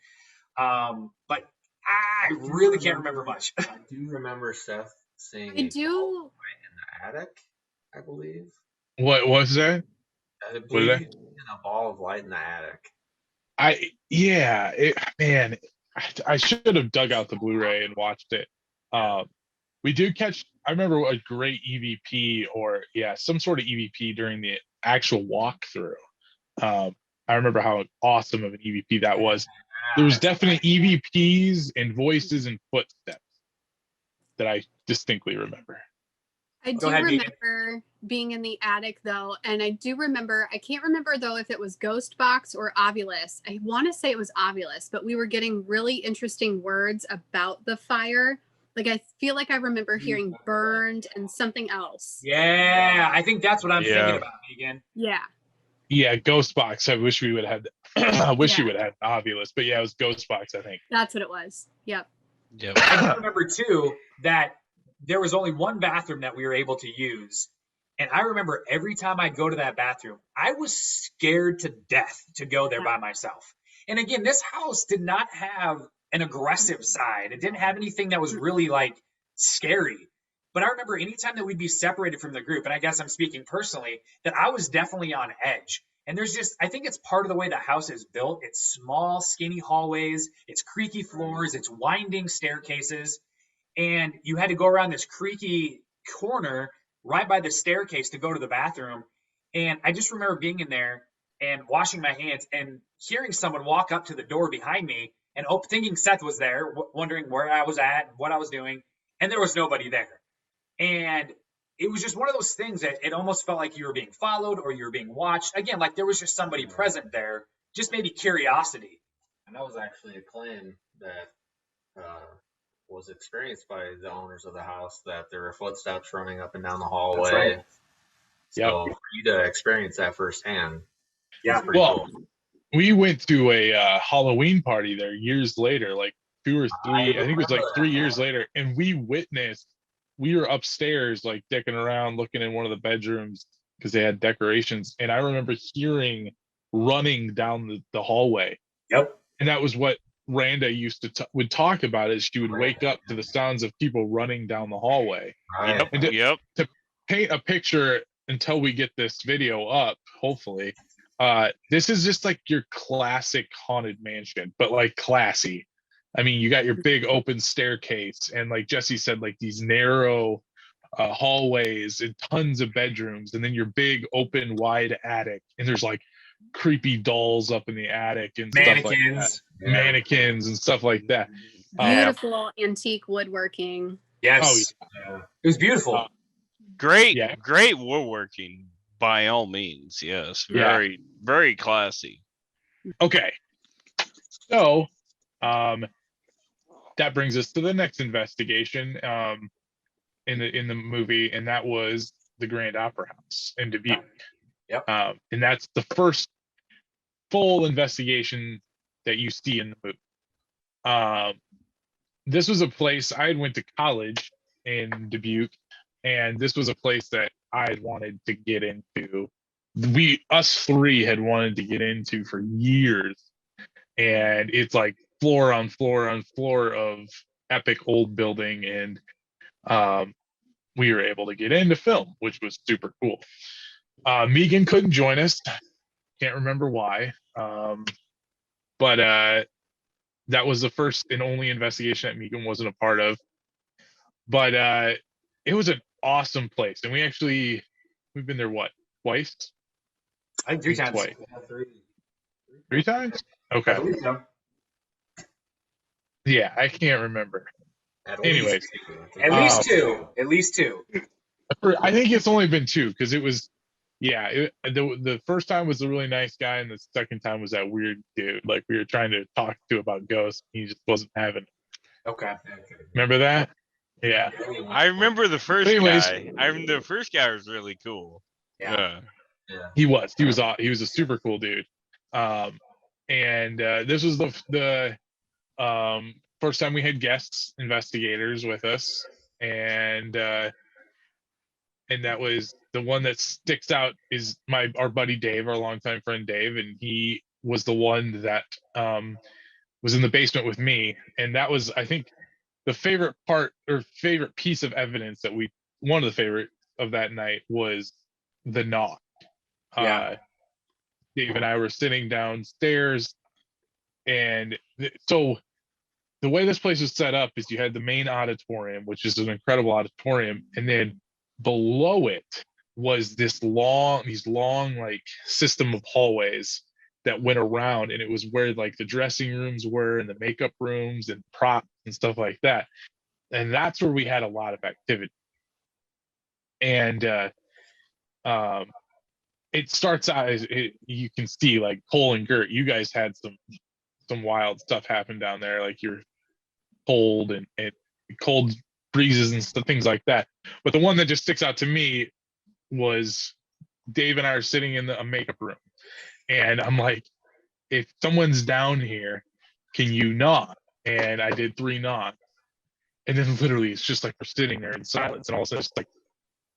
But I really can't remember much. I do remember Seth seeing I do in the attic, I believe. What was that? I believe in a ball of light in the attic. I should have dug out the Blu-ray and watched it. We do catch, I remember a great EVP or some sort of EVP during the actual walkthrough. I remember how awesome of an EVP that was. There was definite EVPs and voices and footsteps that I distinctly remember. I do remember being in the attic though, and I do remember, I can't remember though if it was Ghost Box or Ovulus. I want to say it was Ovulus, but we were getting really interesting words about the fire. Like I feel like I remember hearing burned and something else. Yeah, I think that's what I'm thinking about, Megan. Yeah. Yeah, Ghost Box. I wish we would have had you would have had Ovulus, but yeah, it was Ghost Box, I think. That's what it was. Yep. I remember too that there was only one bathroom that we were able to use. And I remember every time I go to that bathroom, I was scared to death to go there by myself. And again, this house did not have an aggressive side. It didn't have anything that was really like scary. But I remember anytime that we'd be separated from the group, and I guess I'm speaking personally, that I was definitely on edge. And I think it's part of the way the house is built. It's small, skinny hallways, it's creaky floors, it's winding staircases. And you had to go around this creaky corner right by the staircase to go to the bathroom. And I just remember being in there and washing my hands and hearing someone walk up to the door behind me and thinking Seth was there, wondering where I was at, what I was doing. And there was nobody there. And it was just one of those things that it almost felt like you were being followed or you were being watched. Again, like there was just somebody present there, just maybe curiosity. And that was actually a claim that was experienced by the owners of the house, that there were footsteps running up and down the hallway. That's right. So for you to experience that firsthand, Yeah. it's pretty Well, cool. we went to a Halloween party there years later, like 2 or 3. I think it was like 3 years later, and we were upstairs like dicking around, looking in one of the bedrooms because they had decorations, and I remember hearing running down the hallway. Yep. And that was what Randa would talk about, is she would wake up to the sounds of people running down the hallway. Right. And to paint a picture until we get this video up, hopefully, this is just like your classic haunted mansion, but like classy. I mean, you got your big open staircase, and like Jesse said, like these narrow hallways and tons of bedrooms, and then your big open wide attic, and there's like creepy dolls up in the attic and stuff like that. Mannequins and stuff like that. Beautiful antique woodworking. Yes. Oh, yeah. It was beautiful. Great woodworking by all means. Yes. Very, very classy. Okay. So that brings us to the next investigation in the movie, and that was the Grand Opera House in Dubuque. Yep. And that's the first full investigation that you see in the movie. This was a place I went to college in Dubuque, and this was a place that I had wanted to get into. Us three had wanted to get into for years, and it's like floor on floor on floor of epic old building, and we were able to get into film, which was super cool. Megan couldn't join us. Can't remember why. But that was the first and only investigation that Megan wasn't a part of. But it was an awesome place. And we've been there, what, twice? I think 3 times. Twice. 3 times? Okay. I believe so. Yeah, I can't remember. Anyways. At least 2. At least 2. I think it's only been 2, because it was, the first time was a really nice guy, and the second time was that weird dude. Like, we were trying to talk to about ghosts, he just wasn't having it. Okay. Remember that? Yeah. I remember the first guy. The first guy was really cool. Yeah. He was a super cool dude. And this was the first time we had guests investigators with us, and that was the one that sticks out is our buddy Dave, our longtime friend Dave, and he was the one that was in the basement with me, and that was, I think, the favorite part or favorite piece of evidence that one of the favorite of that night was the knock. Dave and I were sitting downstairs, and so the way this place was set up is you had the main auditorium, which is an incredible auditorium, and then below it was these long like system of hallways that went around, and it was where like the dressing rooms were and the makeup rooms and props and stuff like that. And that's where we had a lot of activity. And it starts out as you can see, like Cole and Gert, you guys had some wild stuff happen down there, like you're cold and cold breezes and stuff, things like that. But the one that just sticks out to me was Dave and I are sitting in a makeup room, and I'm like, if someone's down here, can you knock? And I did 3 knocks, and then literally it's just like we're sitting there in silence, and all of a sudden it's like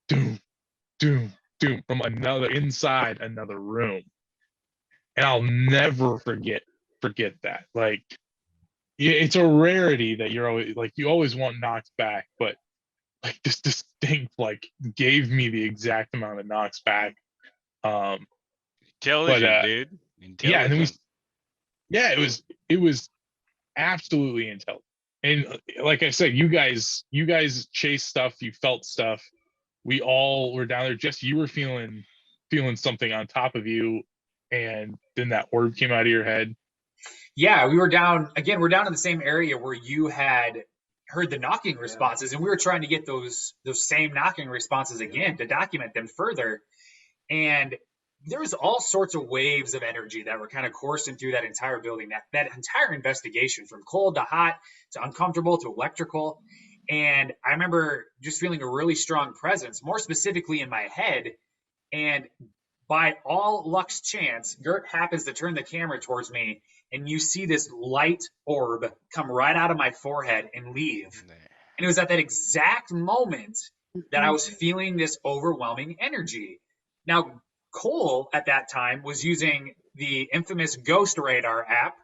doom, doom, doom from inside another room. And I'll never forget that. Like, it's a rarity that you're always like, you always want knocks back, but like this distinct like gave me the exact amount of knocks back. Intelligent, dude. Intelligent. Yeah, and then it was absolutely intelligent. And like I said, you guys chased stuff, you felt stuff. We all were down there. Jesse, you were feeling something on top of you, and then that orb came out of your head. Yeah, we're down in the same area where you had heard the knocking responses, and we were trying to get those same knocking responses again to document them further. And there was all sorts of waves of energy that were kind of coursing through that entire building, that entire investigation, from cold to hot to uncomfortable to electrical. And I remember just feeling a really strong presence, more specifically in my head. And by all luck's chance, Gert happens to turn the camera towards me, and you see this light orb come right out of my forehead and leave. And it was at that exact moment that I was feeling this overwhelming energy. Now, Cole at that time was using the infamous Ghost Radar app.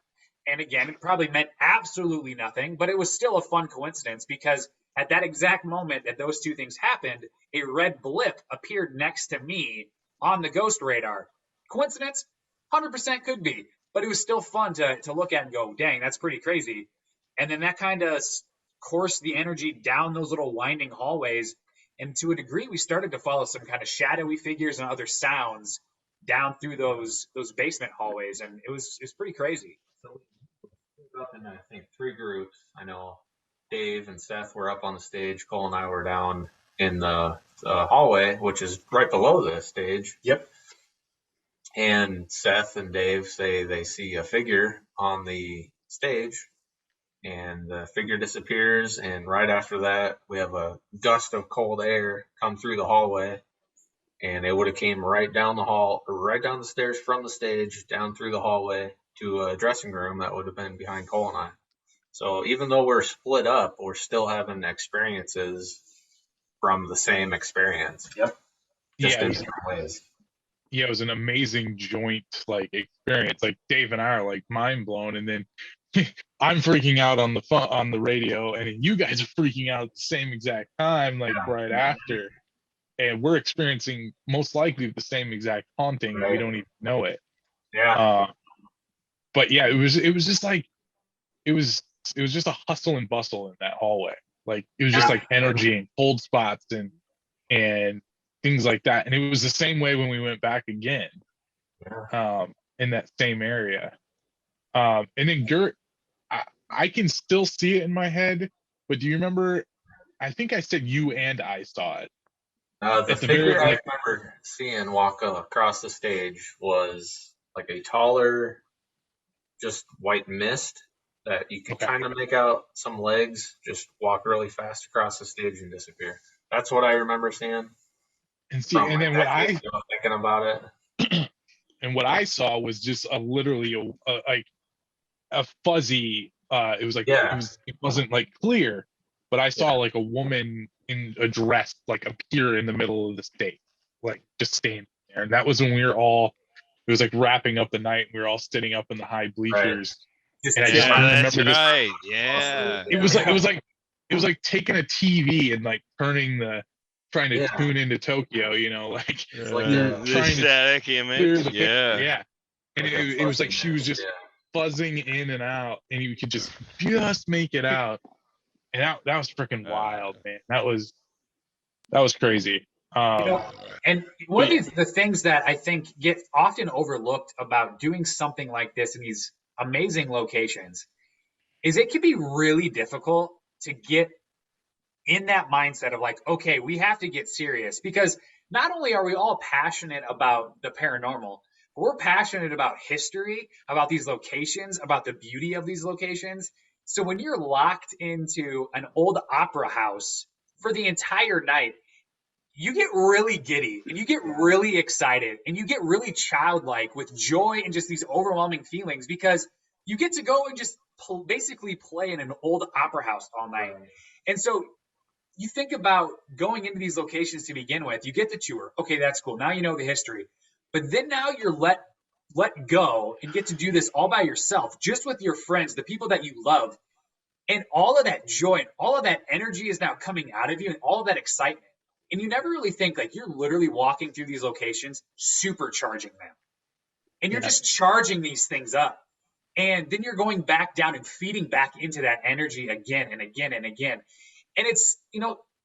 And again, it probably meant absolutely nothing, but it was still a fun coincidence, because at that exact moment that those two things happened, a red blip appeared next to me on the Ghost Radar. Coincidence? 100% could be, but it was still fun to look at and go, dang, that's pretty crazy. And then that kind of coursed the energy down those little winding hallways. And to a degree, we started to follow some kind of shadowy figures and other sounds down through those basement hallways. And it was pretty crazy. So we broke up into, I think, 3 groups. I know Dave and Seth were up on the stage. Cole and I were down in the hallway, which is right below the stage. Yep. And Seth and Dave say they see a figure on the stage, and the figure disappears. And right after that, we have a gust of cold air come through the hallway, and it would have came right down the hall, or right down the stairs from the stage, down through the hallway to a dressing room that would have been behind Cole and I. So even though we're split up, we're still having experiences from the same experience. Yep. Just in different ways. Yeah, it was an amazing joint like experience. Like Dave and I are like mind blown, and then I'm freaking out on the radio, and then you guys are freaking out at the same exact time, like right after, and we're experiencing most likely the same exact haunting. Right. We don't even know it. Yeah. But yeah, it was just like it was just a hustle and bustle in that hallway. Like it was just like energy and cold spots and things like that. And it was the same way when we went back again, in that same area. And then Gert, I can still see it in my head, but do you remember? I think I said you and I saw it. The figure I remember seeing walk across the stage was like a taller, just white mist that you could kind of make out some legs just walk really fast across the stage and disappear. That's what I remember seeing. And see, and then what I thinking about it, and what I saw was just literally a fuzzy. It was like it wasn't like clear, but I saw like a woman in a dress like appear in the middle of the stage, like just standing there. And that was when we were all. It was like wrapping up the night. And we were all sitting up in the high bleachers. Right. And I just remember this. Right. Yeah. It was like taking a TV and like trying to tune into Tokyo, you know, like the static image. Yeah. And it was like she was just buzzing in and out, and you could just make it out. And that was freaking wild, man. That was crazy. And one of the things that I think get often overlooked about doing something like this in these amazing locations is it can be really difficult to get in that mindset of like, okay, we have to get serious, because not only are we all passionate about the paranormal, but we're passionate about history, about these locations, about the beauty of these locations. So when you're locked into an old opera house for the entire night, you get really giddy and you get really excited and you get really childlike with joy and just these overwhelming feelings, because you get to go and just basically play in an old opera house all night. And so you think about going into these locations to begin with, you get the tour. Okay, that's cool. Now you know the history. But then now you're let go and get to do this all by yourself, just with your friends, the people that you love. And all of that joy and all of that energy is now coming out of you, and all of that excitement. And you never really think, like, you're literally walking through these locations, supercharging them. And you're just charging these things up. And then you're going back down and feeding back into that energy again and again and again. And it's,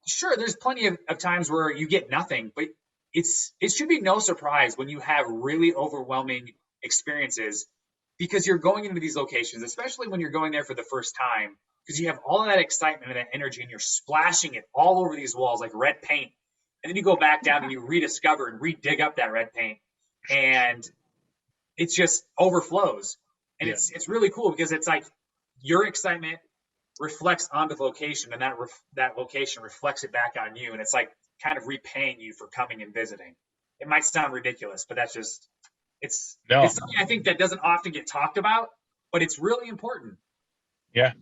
sure, there's plenty of times where you get nothing, but it should be no surprise when you have really overwhelming experiences, because you're going into these locations, especially when you're going there for the first time, because you have all of that excitement and that energy, and you're splashing it all over these walls like red paint. And then you go back down and you rediscover and re-dig up that red paint. and it just overflows. And it's really cool because it's like your excitement reflects on the location, and that location reflects it back on you, and it's like kind of repaying you for coming and visiting. It might sound ridiculous, but that's just it's something I think that doesn't often get talked about, but it's really important. Yeah.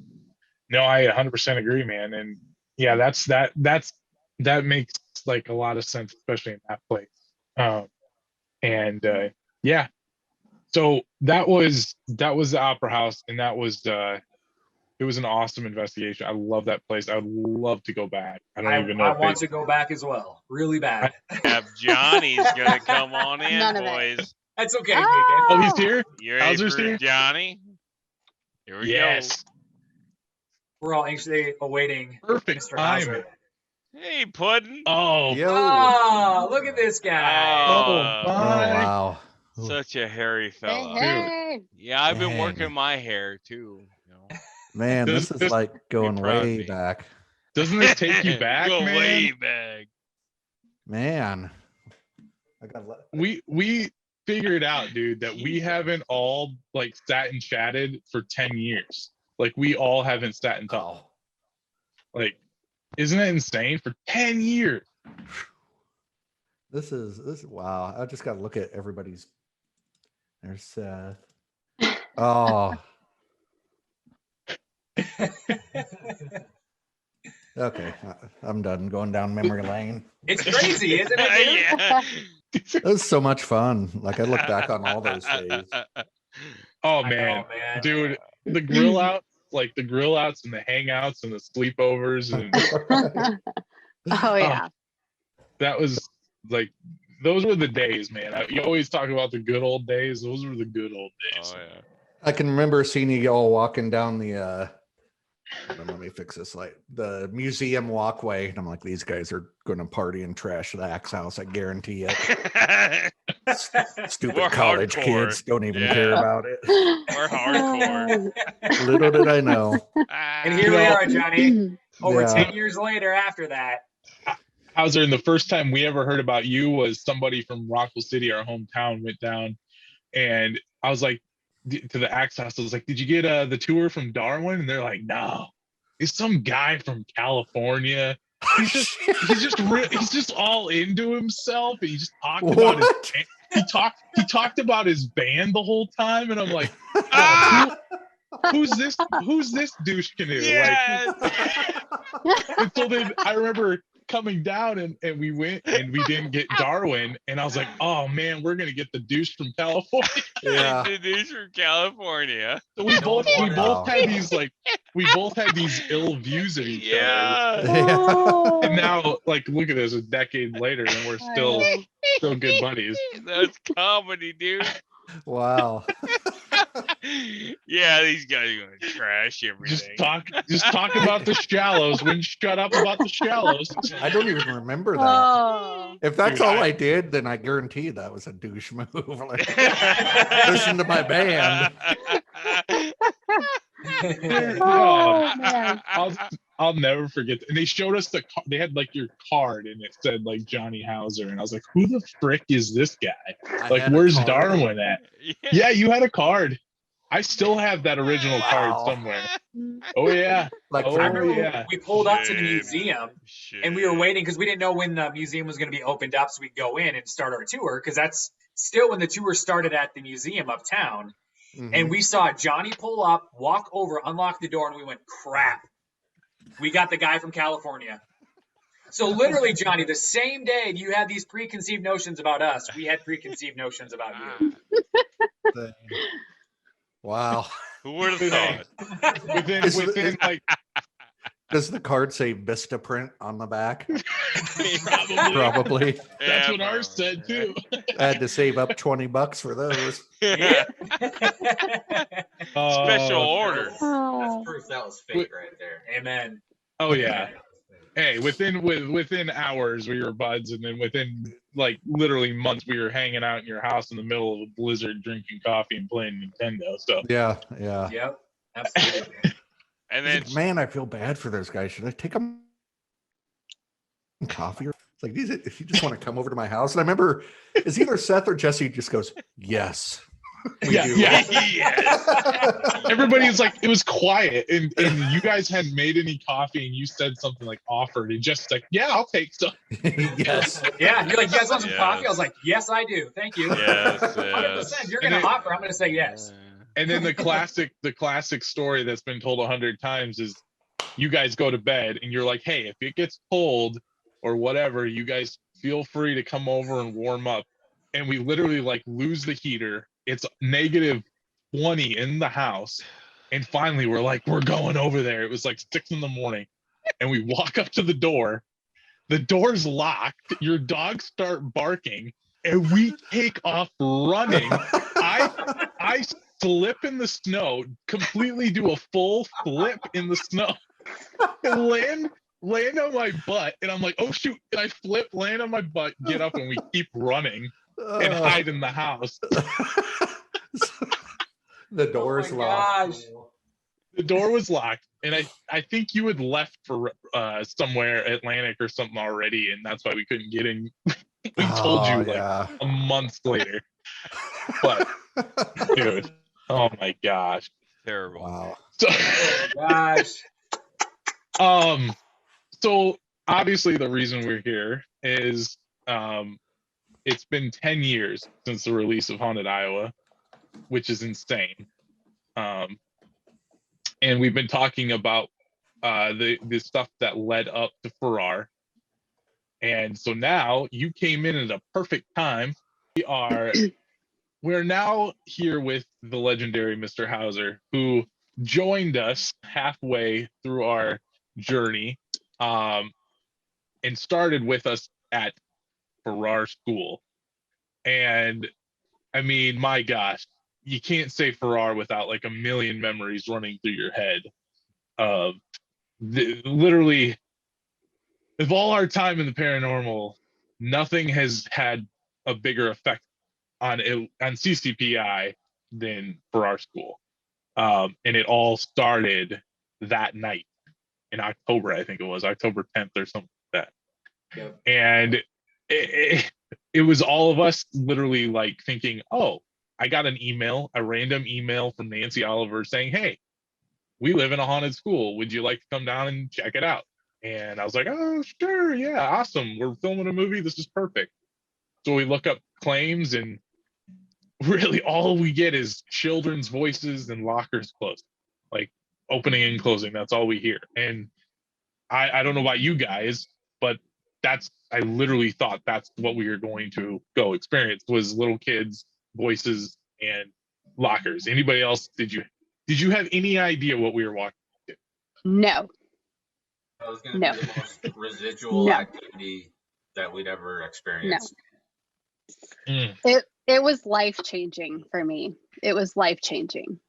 No, I 100% agree, man. And yeah, that makes like a lot of sense, especially in that place. Yeah. So that was the Opera House, and that was it was an awesome investigation. I love that place. I would love to go back. I don't even know. I want to go back as well, really bad. Johnny's gonna come on in, None of boys. it. That's okay, Oh! Megan. Oh, he's here. You ready Hauser's for here? Johnny? Here we go. We're all anxiously awaiting Perfect Mr. time. Hauser. Hey, Puddin'. Oh, Oh, look at this guy. oh, my. wow. Such a hairy fella. Hey. Yeah, I've been Dang. working my hair too. You know. Man, this is like going proud of way me. back. Doesn't this take you back, Go man? way back. Man. I got We figured out, dude, that we haven't all like sat and chatted for 10 years. Like we all haven't sat and talked. Like, isn't it insane? For 10 years. This is wow. I just got to look at everybody's. There's Seth. Oh. Okay, I'm done going down memory lane. It's crazy, isn't it? Dude? Yeah. It was so much fun. Like I look back on all those days. Oh I man, know, man. dude, the grill out, like the grill outs and the hangouts and the sleepovers, and Oh yeah. that was like those were the days, man. You always talk about the good old days. Those were the good old days. Oh yeah. I can remember seeing you all walking down the let me fix this light. The museum walkway. And I'm like, these guys are gonna party and trash the Axe House, I guarantee it. Stupid We're college hardcore. kids don't even Yeah. care about it. We're hardcore. Little did I know. And here we are, Johnny, over Yeah. 10 years later after that. Hauser, and the first time we ever heard about you was somebody from Rockville City, our hometown, went down, and I was like, to the Axe House, I was like, did you get the tour from Darwin? And they're like, no, it's some guy from California. He's just all into himself. And he just talked about he talked about his band the whole time, and I'm like, who's this douche canoe? Yes. And so then I remember coming down and we went and we didn't get Darwin, and I was like, oh man, we're gonna get the douche from California. Yeah. The dudes from California. So we both had these ill views of each other. Yeah. And now, like, look at this, a decade later, and we're still good buddies. That's comedy, dude. Wow. Yeah, these guys are gonna trash everything. Just talk about the shallows. Wouldn't shut up about the shallows. I don't even remember that. Oh. If that's Dude, all I did, then I guarantee that was a douche move. Like, listen to my band. Oh man. I'll never forget. And they showed us they had like your card, and it said like Johnny Hauser, and I was like, who the frick is this guy? Like, where's Darwin at? Yeah, you had a card. I still have that original card somewhere. Oh yeah. Like, I remember we pulled up to the Shame. museum and we were waiting because we didn't know when the museum was going to be opened up, so we'd go in and start our tour, because that's still when the tour started at the museum uptown. And we saw Johnny pull up, walk over, unlock the door, and we went, crap. We got the guy from California. So literally, Johnny, the same day you had these preconceived notions about us, we had preconceived notions about you. Wow. Who would have thought? Within like, Does the card say Vista print on the back? probably. Probably. That's Yeah, what ours said too. I had to save up $20 for those. Yeah. Special order. That's Oh. proof that was fake right there. Amen. Oh yeah. Hey, within hours we were buds, and then within like literally months we were hanging out in your house in the middle of a blizzard, drinking coffee and playing Nintendo. So Yeah. Yep. Absolutely. And then Man, I feel bad for those guys. Should I take them coffee? It's like, if you just want to come over to my house. And I remember it's either Seth or Jesse just goes, yes. Yeah. Yes. Everybody's like, it was quiet, and you guys hadn't made any coffee, and you said something like offered, and just like, yeah, I'll take some. Yes. Yeah, you're like, you guys want some Yes. coffee? I was like, yes, I do. Thank you. Yes, 100%. You're And gonna then- offer, I'm gonna say yes. And then the classic story that's been told 100 times is you guys go to bed and you're like, hey, if it gets cold or whatever, you guys feel free to come over and warm up. And we literally like lose the heater. It's -20 in the house. And finally we're like, we're going over there. It was like 6 a.m. and we walk up to the door. The door's locked. Your dogs start barking and we take off running. I slip in the snow, completely do a full flip in the snow, and land on my butt. And I'm like, oh shoot! And I flip, land on my butt, get up, and we keep running and hide in the house. The door's locked. Gosh. The door was locked, and I think you had left for somewhere Atlantic or something already, and that's why we couldn't get in. We told you like a month later. But dude, oh my gosh, Terrible. Wow. so, Gosh. so obviously the reason we're here is it's been 10 years since the release of Haunted Iowa, which is insane. And we've been talking about the stuff that led up to Farrar. And so now you came in at a perfect time. We're now here with the legendary Mr. Hauser, who joined us halfway through our journey, and started with us at Farrar School. And I mean, my gosh, you can't say Farrar without like a million memories running through your head of literally, of all our time in the paranormal, nothing has had a bigger effect on CCPI than Farrar School. And it all started that night in October, I think it was October 10th or something like that. Yep. And it was all of us literally like thinking, oh, I got a random email from Nancy Oliver saying, hey, we live in a haunted school. Would you like to come down and check it out? And I was like, oh, sure. Yeah, awesome. We're filming a movie. This is perfect. So we look up claims, and really all we get is children's voices and lockers closed, like opening and closing. That's all we hear. And I don't know about you guys, but I literally thought that's what we were going to go experience, was little kids, voices, and lockers. Anybody else? Did you have any idea what we were walking into? No. That was going to No. be the most residual No. activity that we'd ever experienced. It was life changing for me. It was life changing.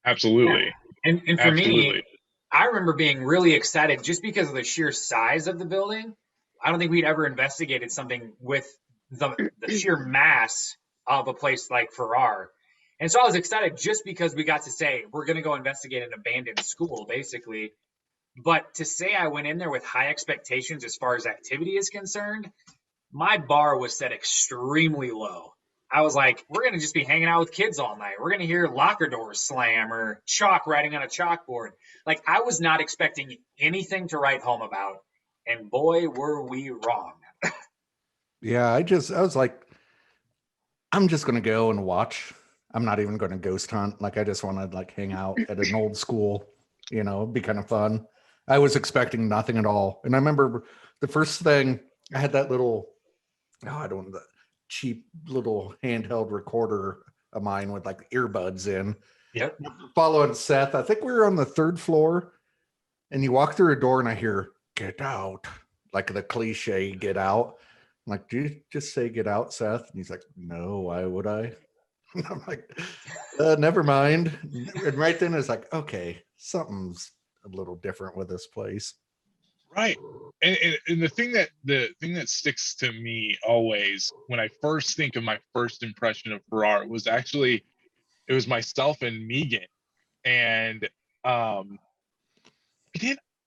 Absolutely. And for Absolutely. me, I remember being really excited just because of the sheer size of the building. I don't think we'd ever investigated something with the sheer mass of a place like Farrar. And so I was excited just because we got to say, we're going to go investigate an abandoned school, basically. But to say I went in there with high expectations as far as activity is concerned, my bar was set extremely low. I was like, we're going to just be hanging out with kids all night. We're going to hear locker doors slam or chalk writing on a chalkboard. Like, I was not expecting anything to write home about. And boy, were we wrong. Yeah, I was like, I'm just going to go and watch. I'm not even going to ghost hunt. Like, I just want to like hang out at an old school, be kind of fun. I was expecting nothing at all. And I remember the first thing, I had that little, the cheap little handheld recorder of mine with like earbuds in. Yep. Following Seth. I think we were on the 3rd floor, and you walk through a door and I hear, get out. Like the cliche, get out. I'm like, do you just say get out, Seth? And he's like, no, why would I? And I'm like, never mind. And right then it's like, okay, something's a little different with this place. Right. And the thing that sticks to me always when I first think of my first impression of Farrar was actually, it was myself and Megan. And I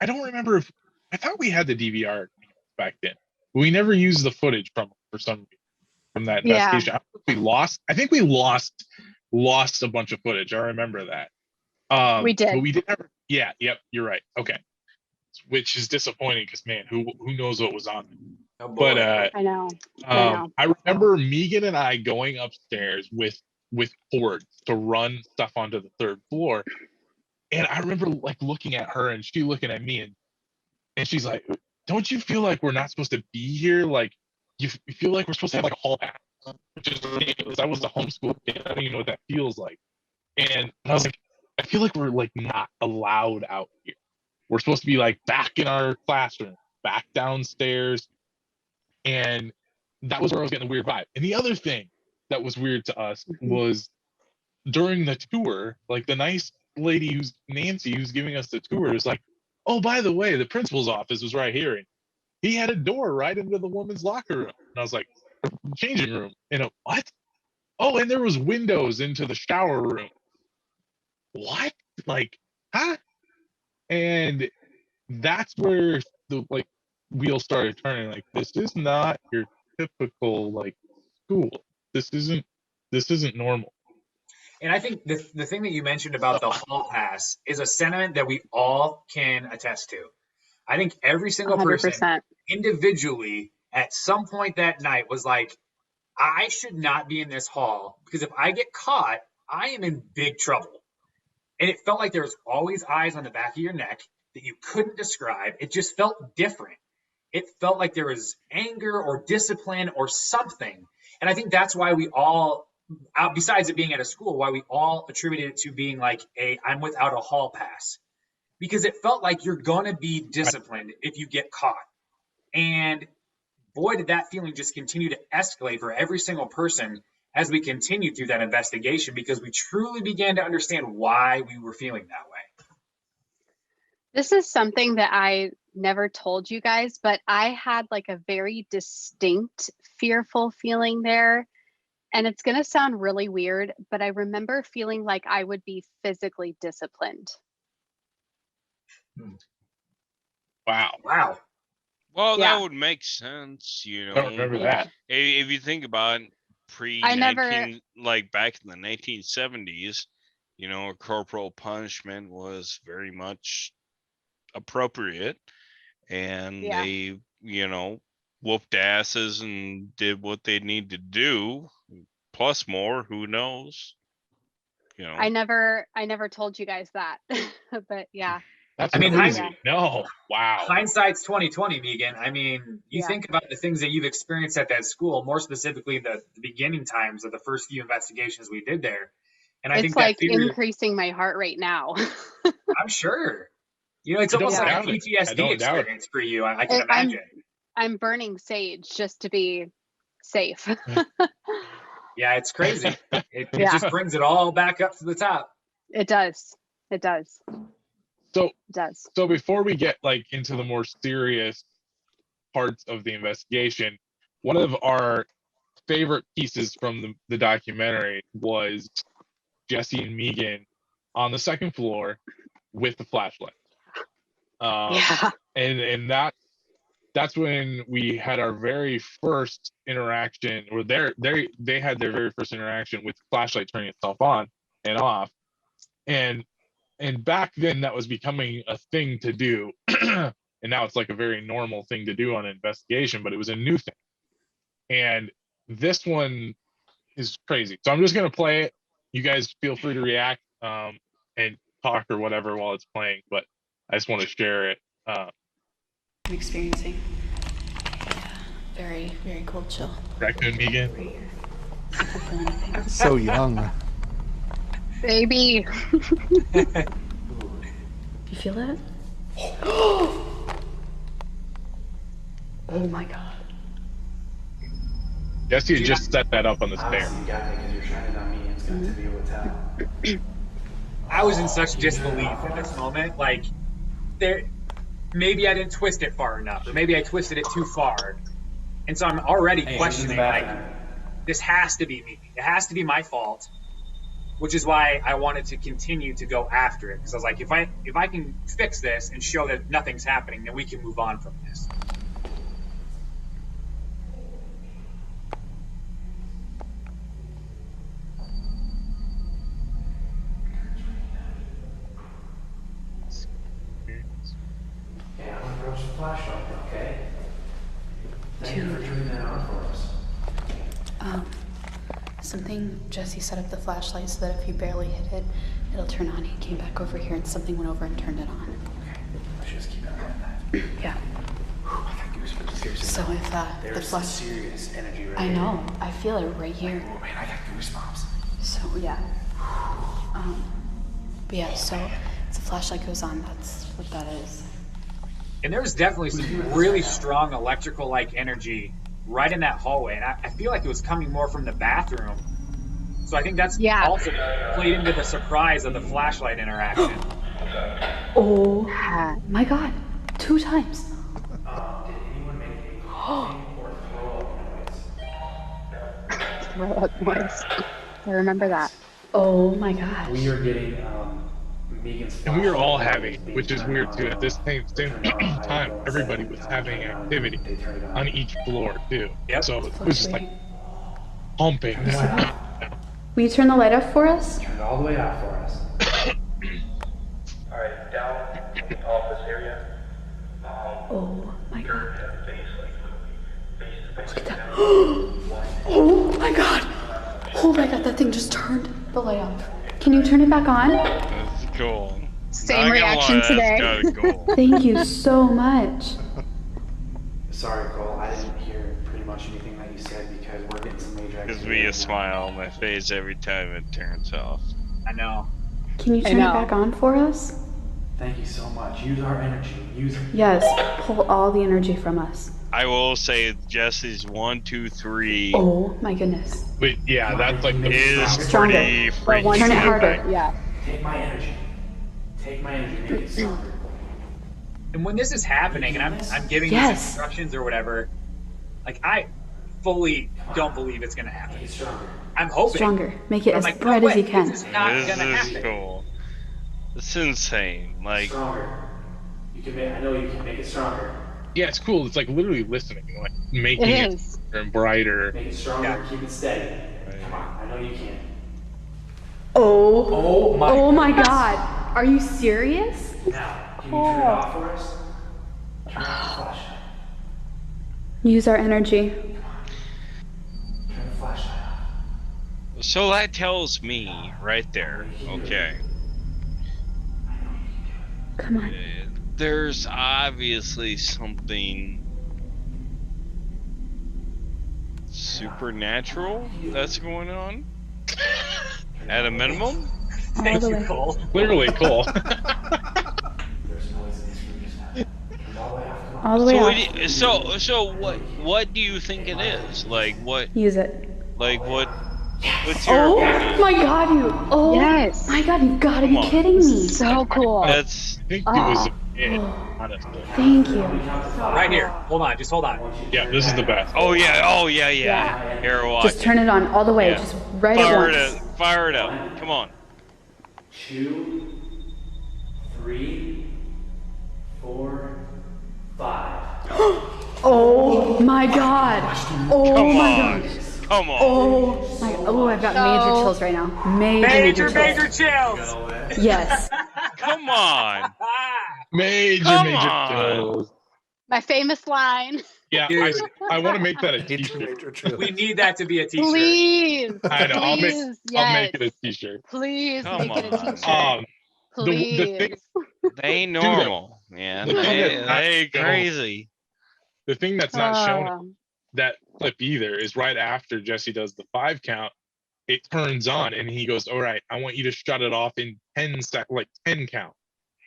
don't remember if I thought we had the DVR. back then. But we never used the footage from that investigation. I think we lost a bunch of footage. I remember that. We did. But we did never. Yeah. Yep. You're right. Okay. Which is disappointing because, man, who knows what was on it. Oh, boy. But I know. I remember Megan and I going upstairs with cords to run stuff onto the 3rd floor. And I remember like looking at her and she looking at me and she's like, don't you feel like we're not supposed to be here? Like you feel like we're supposed to have like a hall pass, which is ridiculous. I was a homeschool kid. I don't even know what that feels like. And I was like, I feel like we're like not allowed out here. We're supposed to be like back in our classroom, back downstairs. And that was where I was getting a weird vibe. And the other thing that was weird to us was during the tour, like the nice lady who's giving us the tour is like, oh, by the way, the principal's office was right here. And he had a door right into the woman's locker room. And I was like, changing room. And what? Oh, and there was windows into the shower room. What? Like, huh? And that's where the like wheel started turning. Like, this is not your typical like school. This isn't normal. And I think the thing that you mentioned about the hall pass is a sentiment that we all can attest to. I think every single 100%. person individually at some point that night was like, I should not be in this hall because if I get caught, I am in big trouble. And it felt like there was always eyes on the back of your neck that you couldn't describe. It just felt different. It felt like there was anger or discipline or something. And I think that's why we all, besides it being at a school, why we all attributed it to being like I'm without a hall pass. Because it felt like you're going to be disciplined if you get caught. And boy, did that feeling just continue to escalate for every single person as we continued through that investigation, because we truly began to understand why we were feeling that way. This is something that I never told you guys, but I had like a very distinct fearful feeling there. And it's going to sound really weird, but I remember feeling like I would be physically disciplined. Wow. Well, that would make sense, you know. I don't remember that. If you think about like back in the 1970s, you know, corporal punishment was very much appropriate, and they, you know, whooped asses and did what they need to do, plus more. Who knows? You know, I never told you guys that, but yeah. That's crazy. No, wow. Hindsight's 2020, Megan. I mean, you think about the things that you've experienced at that school, more specifically the beginning times of the first few investigations we did there. And I think it's like increasing my heart rate now. I'm sure. You know, it's almost like a PTSD experience for you. I can imagine. I'm burning sage just to be safe. Yeah, it's crazy. It just brings it all back up to the top. It does. So before we get like into the more serious parts of the investigation, one of our favorite pieces from the documentary was Jesse and Megan on the 2nd floor with the flashlight. And that's when we had our very first interaction, or they had their very first interaction with the flashlight turning itself on and off. And back then that was becoming a thing to do. And now it's like a very normal thing to do on an investigation, but it was a new thing. And this one is crazy. So I'm just going to play it. You guys feel free to react and talk or whatever while it's playing, but I just want to share it. I'm experiencing very, very cold chill. Raccoon Megan. Right here. So young. Baby. You feel that? Oh my God. Jesse just set that up on the stair. I was in such disbelief in this moment. Like, maybe I didn't twist it far enough, or maybe I twisted it too far. And so I'm already questioning, like, this has to be me. It has to be my fault. Which is why I wanted to continue to go after it. Because I was like, if I can fix this and show that nothing's happening, then we can move on from this. flashlight, okay? Thank you for turning that on for us. Something, Jesse set up the flashlight so that if you barely hit it, it'll turn on. He came back over here and something went over and turned it on. Okay, let's just keep an eye on that. Yeah. I got goosebumps. Seriously. So if the There's flash, serious energy right I here. know, I feel it right here. Oh man, I got goosebumps. So yeah. But yeah, so if the flashlight goes on, that's what that is. And there was definitely some really strong electrical-like energy right in that hallway, and I feel like it was coming more from the bathroom. So I think that's also played into the surprise of the flashlight interaction. Oh my God, 2 times. Did anyone make a coughing or throw up noise? Throw up noise. I remember that. Oh my gosh. We are getting Megan's. And we were all having, which is weird too. At this same time, everybody was having activity on each floor too. Yep. So it was just like pumping. Will you turn the light off for us? Turn it all the way out for us. All right, down in the office area. Oh my God. Face to face. Oh my God. Oh my God, that thing just turned the light off. Can you turn it back on? That's cool. Same reaction today. Cool. Thank you so much. Sorry, Cole. I didn't hear pretty much anything that you said because we're getting some major activity. Gives me a smile on my face every time it turns off. I know. Can you turn it back on for us? Thank you so much. Use our energy. Use it. Yes, pull all the energy from us. I will say Jesse's 1, 2, 3 Oh my goodness. But yeah, that's like the is Stronger. pretty freaky. Turn it harder. Yeah. Take my energy. Take my energy. Make it stronger. And when this is happening, and I'm giving these Yes. instructions or whatever, like I fully don't believe it's gonna happen. Make it stronger. I'm hoping. Stronger. Make it I'm as like, bright no as you way, can. This is not This gonna is happen. cool. It's insane. Like, Stronger. You can make. I know you can make it stronger. yeah, it's cool. It's like literally listening, like making It it is. brighter and brighter. Make it stronger. Keep it steady. Come on. I know you can. Oh. my. Oh my God. Are you serious? Now, can you turn it off for us? Turn off the flashlight. Use our energy. Turn the flashlight off. so that tells me right there, okay, Come on. there's obviously something supernatural that's going on at a minimum. Thank the you, way. Cole. Clearly cool. There's noise in this room just now. Turn it all the way off. Come on. All the way So, off. so what do you think it is? Like what? Use it. Like what? What's your Oh opinion? my God, you. Oh Yes. my God, you've got to be Come on. kidding me. So cool. That's I think it was it, honestly. Thank you. Right here. Hold on. Just hold on. Yeah, this is the best. oh yeah. Here, watch. Just turn it on all the way. Yeah. Just right Fire at it once. up. Fire it up. Come on. 2, 3, 4, 5. Oh my God. Oh Come my on. God. Come on. Oh my. Oh, I've got major chills right now. Major chills. chills. Yes. Come on. Major Come on. chills. My famous line. Yeah, Dude. I want to make that a Major, t-shirt. major chill. We need that to be a t-shirt. Please. I know. I'll make Please. I'll Yes. make it a t-shirt. Please Come make it a on. t-shirt. The Please. thing They ain't normal, man. The thing They that- crazy. the thing that's not shown Uh, in that clip either is right after Jesse does the 5 count, it turns on and he goes, "All right, I want you to shut it off in 10 like 10 count."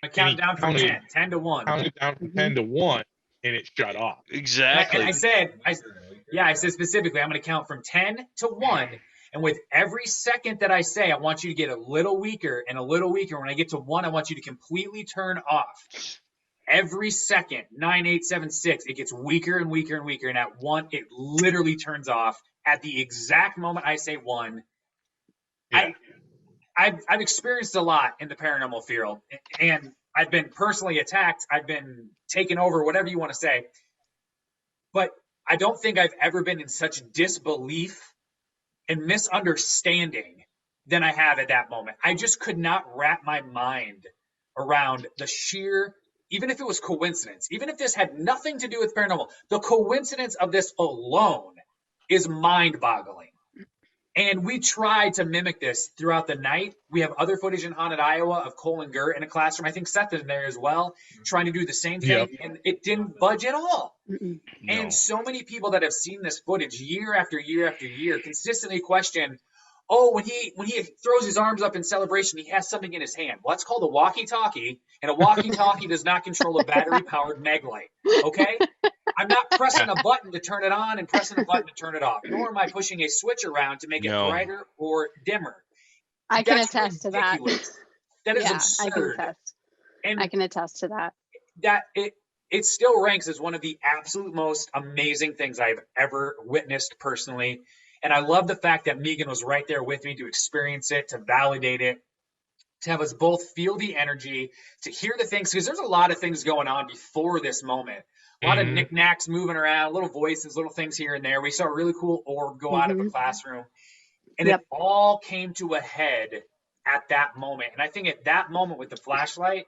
I count down from counted- 10. 10 to 1. Counted down from 10 to 1 and it shut off. Exactly. And I said specifically, I'm going to count from 10 to 1. And with every second that I say, I want you to get a little weaker and a little weaker. When I get to 1, I want you to completely turn off. Every second, 9, 8, 7, 6, it gets weaker and weaker and weaker. And at 1, it literally turns off. At the exact moment I say 1, Yeah. I've experienced a lot in the paranormal field, and I've been personally attacked. I've been taken over, whatever you want to say. But I don't think I've ever been in such disbelief and misunderstanding than I have at that moment. I just could not wrap my mind around the sheer even if it was coincidence, even if this had nothing to do with paranormal, the coincidence of this alone is mind-boggling. And we tried to mimic this throughout the night. We have other footage in Haunted Iowa of Cole and Gert in a classroom. I think Seth is in there as well, trying to do the same thing, and it didn't budge at all. Mm-mm. And so many people that have seen this footage year after year after year consistently question, oh, when he throws his arms up in celebration, he has something in his hand. Well, that's called a walkie-talkie, and a walkie-talkie does not control a battery-powered mag light, okay? I'm not pressing a button to turn it on and pressing a button to turn it off, nor am I pushing a switch around to make it brighter or dimmer. I can attest to that. That is yeah, absurd. I can attest to that. That it still ranks as one of the absolute most amazing things I've ever witnessed personally. And I love the fact that Megan was right there with me to experience it, to validate it, to have us both feel the energy, to hear the things, because there's a lot of things going on before this moment. A lot of knickknacks moving around, little voices, little things here and there. We saw a really cool orb go out of a classroom. And it all came to a head at that moment. And I think at that moment with the flashlight,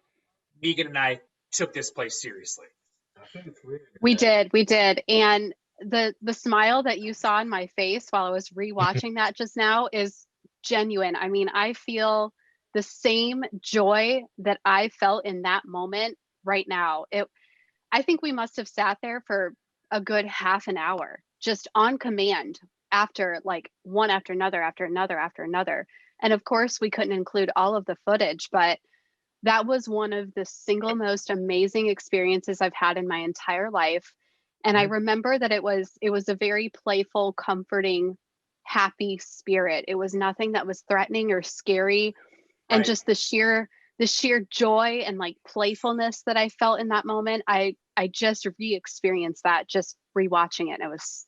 Megan and I took this place seriously. We did. And the smile that you saw in my face while I was rewatching that just now is genuine. I mean, I feel the same joy that I felt in that moment right now. I think we must have sat there for a good half an hour just on command after like one after another, after another, after another. And of course we couldn't include all of the footage, but that was one of the single most amazing experiences I've had in my entire life. And I remember that it was a very playful, comforting, happy spirit. It was nothing that was threatening or scary. And just the sheer joy and like playfulness that I felt in that moment, I just re-experienced that just rewatching it. It was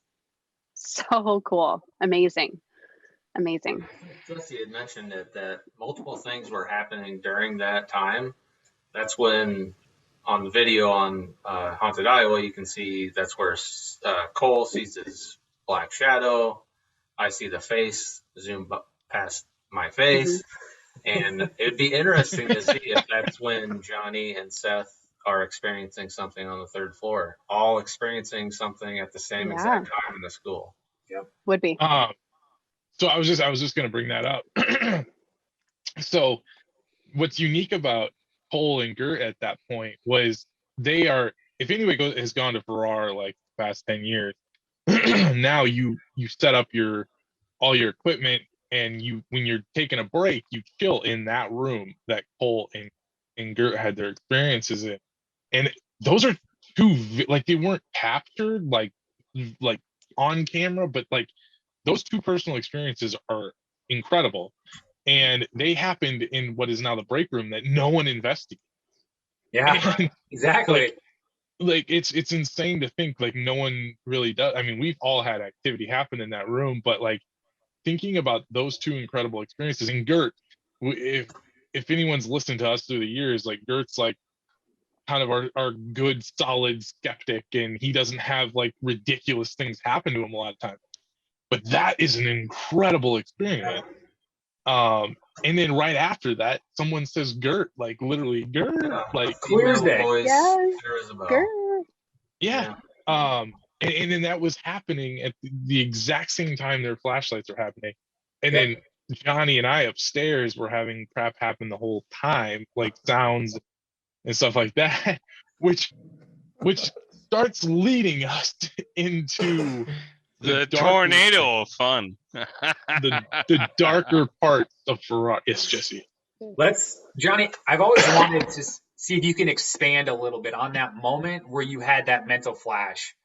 so cool. Amazing. Jesse had mentioned that multiple things were happening during that time. That's when on the video on Haunted Iowa, you can see that's where Cole sees his black shadow. I see the face zoom past my face. And it'd be interesting to see if that's when Johnny and Seth are experiencing something on the third floor, all experiencing something at the same exact time in the school. Yep. Would be. So I was just going to bring that up. So what's unique about Cole and Gert at that point was they are, if anybody has gone to Farrar like the past 10 years, now you set up all your equipment, and when you're taking a break, you chill in that room that Cole and Gert had their experiences in. And those are two, like, they weren't captured like on camera, but like those two personal experiences are incredible. And they happened in what is now the break room that no one investigated. Yeah, exactly. Like it's insane to think like no one really does. I mean, we've all had activity happen in that room, but like thinking about those two incredible experiences, and Gert, if anyone's listened to us through the years, like Gert's like kind of our good solid skeptic, and he doesn't have like ridiculous things happen to him a lot of times. But that is an incredible experience. And then right after that, someone says Gert, like literally Gert, like clear as day. Yes, Gert. Yeah. And then that was happening at the exact same time their flashlights are happening. And then Johnny and I upstairs were having crap happen the whole time, like sounds and stuff like that, which starts leading us into the tornado of fun. the darker parts of Farrar. Yes, Jesse. Johnny, I've always wanted to see if you can expand a little bit on that moment where you had that mental flash,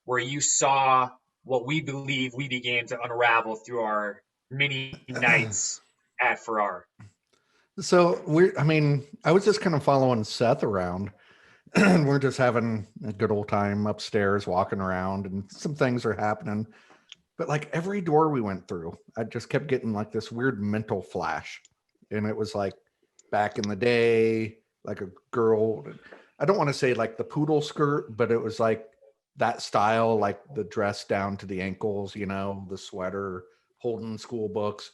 where you saw what we believe we began to unravel through our many nights at Farrar. So I was just kind of following Seth around, and we're just having a good old time upstairs, walking around, and some things are happening. But like every door we went through, I just kept getting like this weird mental flash. And it was like back in the day, like a girl, I don't want to say like the poodle skirt, but it was like that style, like the dress down to the ankles, the sweater, holding school books.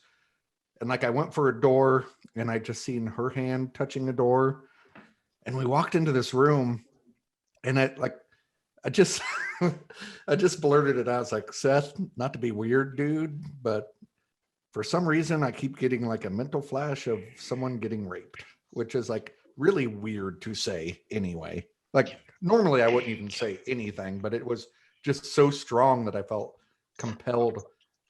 And like I went for a door and I just seen her hand touching the door. And we walked into this room, and I just I just blurted it out. I was like, Seth, not to be weird, dude, but for some reason I keep getting like a mental flash of someone getting raped, which is like really weird to say anyway. Like normally I wouldn't even say anything, but it was just so strong that I felt compelled,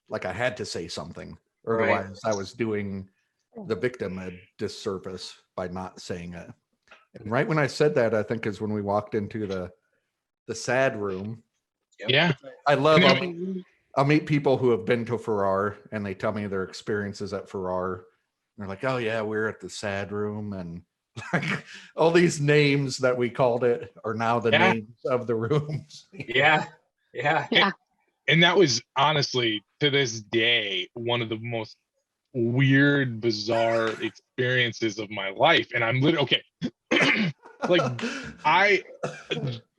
like I had to say something, or Right. otherwise I was doing the victim a disservice by not saying it. And right when I said that, I think is when we walked into the sad room. Yeah. I love I'll meet people who have been to Farrar and they tell me their experiences at Farrar. They're like, oh yeah, we're at the sad room, and like all these names that we called it are now the names of the rooms. Yeah. And that was honestly, to this day, one of the most weird, bizarre experiences of my life. And I'm literally okay. Like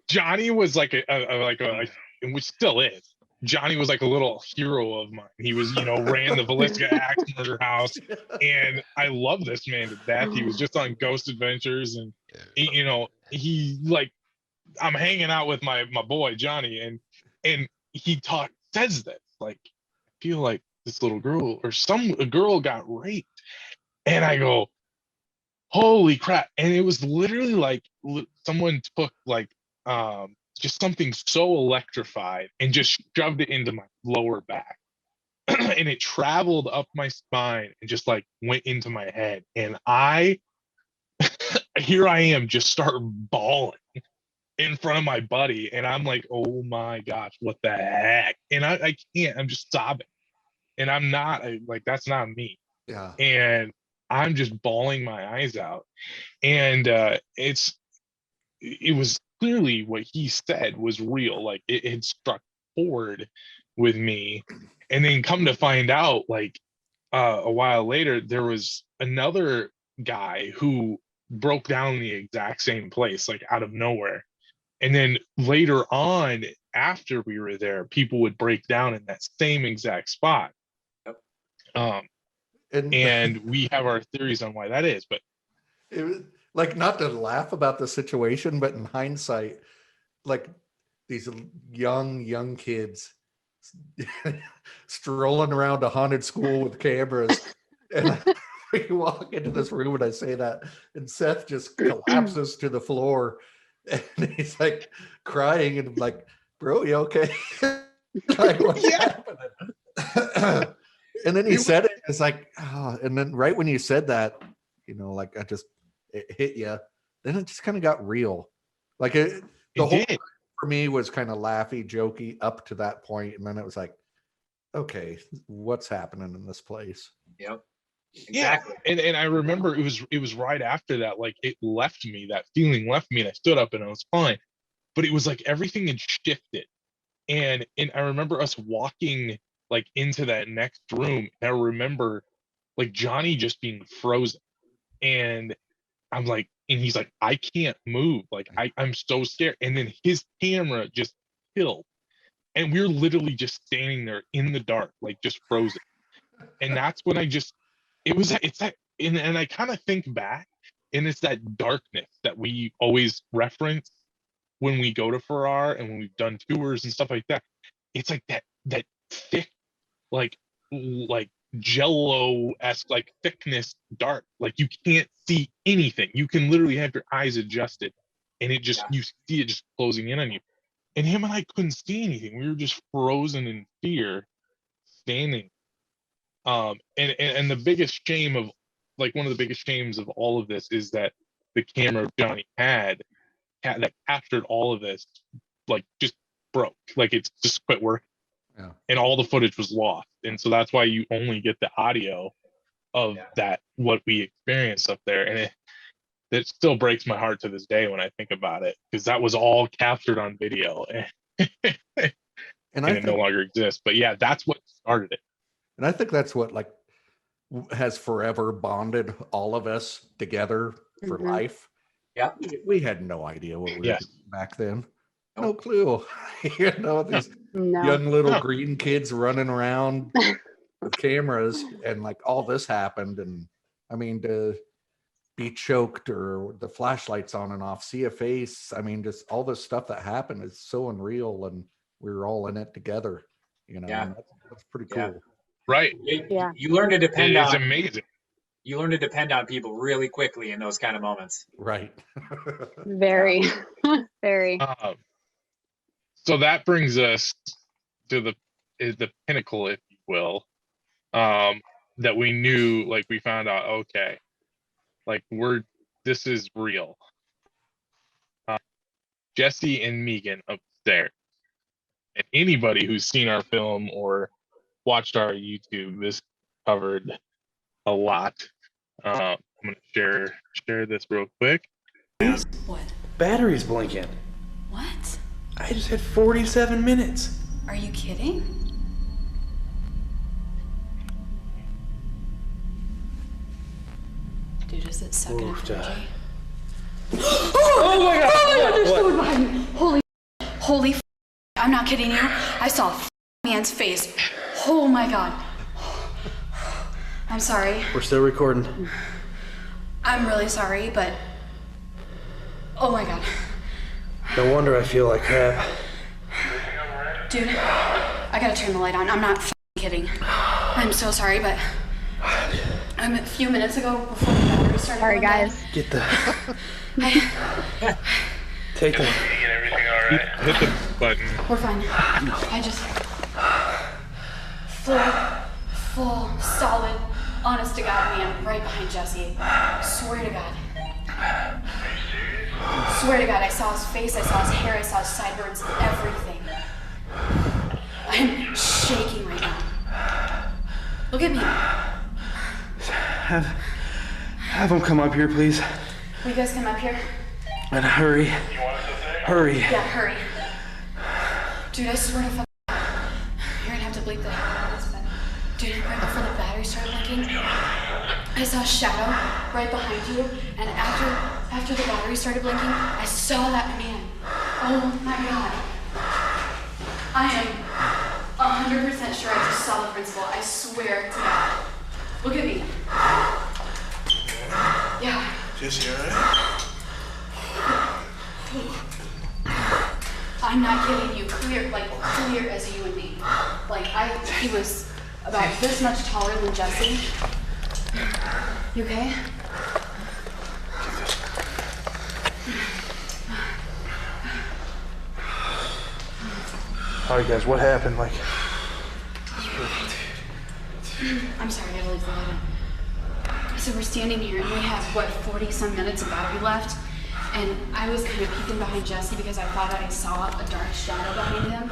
Johnny was like and which still is. Johnny was like a little hero of mine. He was, ran the Villisca Ax Murder House, and I love this man to death. He was just on Ghost Adventures, and he like, I'm hanging out with my boy Johnny, and he says this like, I feel like this little girl or a girl got raped, and I go, holy crap! And it was literally like someone took like just something so electrified and just shoved it into my lower back. And it traveled up my spine and just like went into my head. And here I am, just start bawling in front of my buddy. And I'm like, oh my gosh, what the heck? And I can't, I'm just sobbing. And I'm not like, that's not me. Yeah. And I'm just bawling my eyes out. And it was clearly what he said was real. Like it had struck forward with me. And then come to find out, like a while later, there was another guy who broke down in the exact same place, like out of nowhere. And then later on, after we were there, people would break down in that same exact spot. And we have our theories on why that is, but it was like, not to laugh about the situation, but in hindsight, like these young kids strolling around a haunted school with cameras, and we walk into this room and I say that, and Seth just collapses to the floor, and he's like crying, and I'm like, bro, you okay? Like, what's happening? And then he said it, it's like, oh, and then right when you said that, like it hit you, then it just kind of got real. Like the whole time for me was kind of laughy, jokey up to that point, and then it was like, okay, what's happening in this place? Yep. Exactly. Yeah. And I remember it was right after that, like it left me, that feeling left me, and I stood up and I was fine. But it was like everything had shifted. And I remember us walking like into that next room, and I remember like Johnny just being frozen. And I'm like, and he's like, I can't move. Like I'm so scared. And then his camera just killed. And we're literally just standing there in the dark, like just frozen. And that's when and I kind of think back, and it's that darkness that we always reference when we go to Farrar and when we've done tours and stuff like that. It's like that thick, like Jello-esque, like thickness, dark. Like you can't see anything. You can literally have your eyes adjusted, and it just you see it just closing in on you. And him and I couldn't see anything. We were just frozen in fear, standing. And the biggest shame of, like, one of the biggest shames of all of this is that the camera Johnny had that captured all of this, like, just broke. Like, it's just quit working. Yeah. And all the footage was lost. And so that's why you only get the audio of that, what we experienced up there. And it still breaks my heart to this day when I think about it, because that was all captured on video. And it no longer exists. But yeah, that's what started it. And I think that's what, like, has forever bonded all of us together for life. Yeah. We had no idea what we were doing back then. No clue. These young little green kids running around with cameras, and like all this happened. And I mean, be choked or the flashlights on and off, see a face. I mean, just all this stuff that happened is so unreal, and we were all in it together. You know, Yeah. and that's pretty cool. Right. You learn to depend It's on. amazing. You learn to depend on people really quickly in those kind of moments. Right. Very, very. So that brings us to the pinnacle, if you will, that we knew, like we found out, okay, like this is real. Jesse and Megan upstairs, and anybody who's seen our film or watched our YouTube, this covered a lot. I'm gonna share this real quick. What? Battery's blinking. What? I just had 47 minutes. Are you kidding? Dude, is it sucking up energy? Oh my god! There's What? someone behind me. Holy I'm not kidding you. I saw a man's face. Oh my god. I'm sorry. We're still recording. I'm really sorry, but oh my god. No wonder I feel like crap. Dude, I gotta turn the light on. I'm not kidding. I'm so sorry, but a few minutes ago before the battery started. Sorry, guys. Get the. Take the. Hit the button. We're fine. I just full, solid, honest to God man right behind Jesse. Swear to God. Swear to God, I saw his face, I saw his hair, I saw his sideburns, everything. I'm shaking right now. Look at me. Have them come up here, please. Will you guys come up here? And hurry. Hurry. Yeah, hurry. Dude, I swear to fuck. You're gonna have to bleep the hell out of this, but dude, right before the battery started blinking, I saw a shadow right behind you, and after the battery started blinking, I saw that man. Oh my god. I am 100% sure I just saw the principal. I swear to God. Look at me. Yeah. Jesse, alright? I'm not kidding you. Clear as you and me. Like, he was about this much taller than Jesse. You okay? Alright, guys, what happened? Like. I'm sorry, I gotta leave the light on. So we're standing here and we have, 40 some minutes of battery left. And I was kind of peeking behind Jesse because I thought I saw a dark shadow behind him.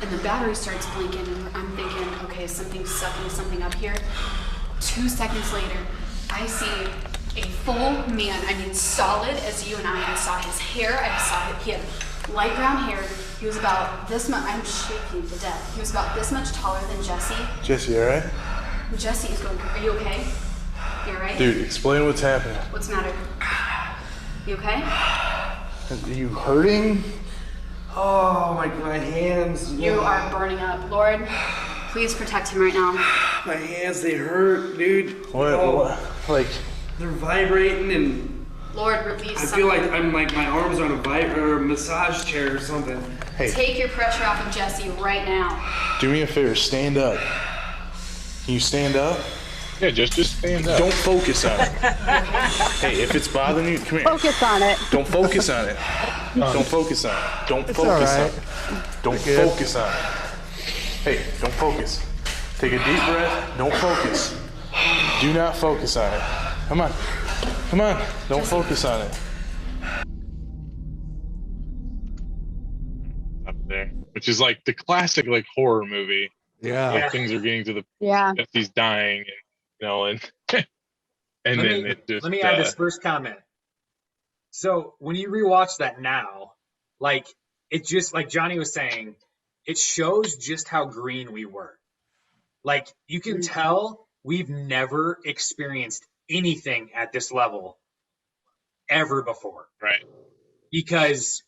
And the battery starts blinking and I'm thinking, okay, something's sucking something up here. 2 seconds later, I see a full man, I mean solid as you and I saw his hair, he had light brown hair. He was about this much, I'm shaking to death. He was about this much taller than Jesse. Jesse, alright? Jesse is going, are you okay? You alright? Dude, explain what's happening. What's the matter? You okay? Are you hurting? Oh, my hands. You are burning up. Lord, please protect him right now. My hands, they hurt, dude. What? Like, they're vibrating and Lord, release I feel like I'm like my arms are on a massage chair or something. Hey, Take your pressure off of Jesse right now. do me a favor, stand up. Can you stand up? Yeah, just stand up. Don't focus on it. Hey, if it's bothering you, come here. Focus on it. Don't focus on it. Don't focus on it. Don't focus on it. Don't focus on it. Hey, don't focus. Take a deep breath. Don't focus. Do not focus on it. Come on. Come on. Don't focus on it. Up there, which is like the classic like horror movie. Yeah. Like things are getting to the Jesse's dying, and and then it just. Let me add this first comment. So when you rewatch that now, like it just like Johnny was saying, it shows just how green we were. Like you can tell we've never experienced anything at this level ever before. Right. Because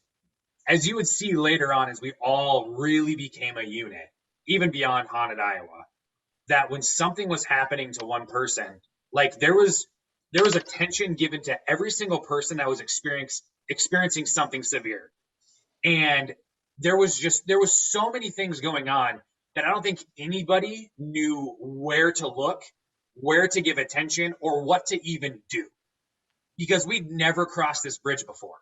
as you would see later on, as we all really became a unit, even beyond Haunted Iowa, that when something was happening to one person, like there was there was attention given to every single person that was experiencing something severe. And there was so many things going on that I don't think anybody knew where to look, where to give attention, or what to even do, because we'd never crossed this bridge before.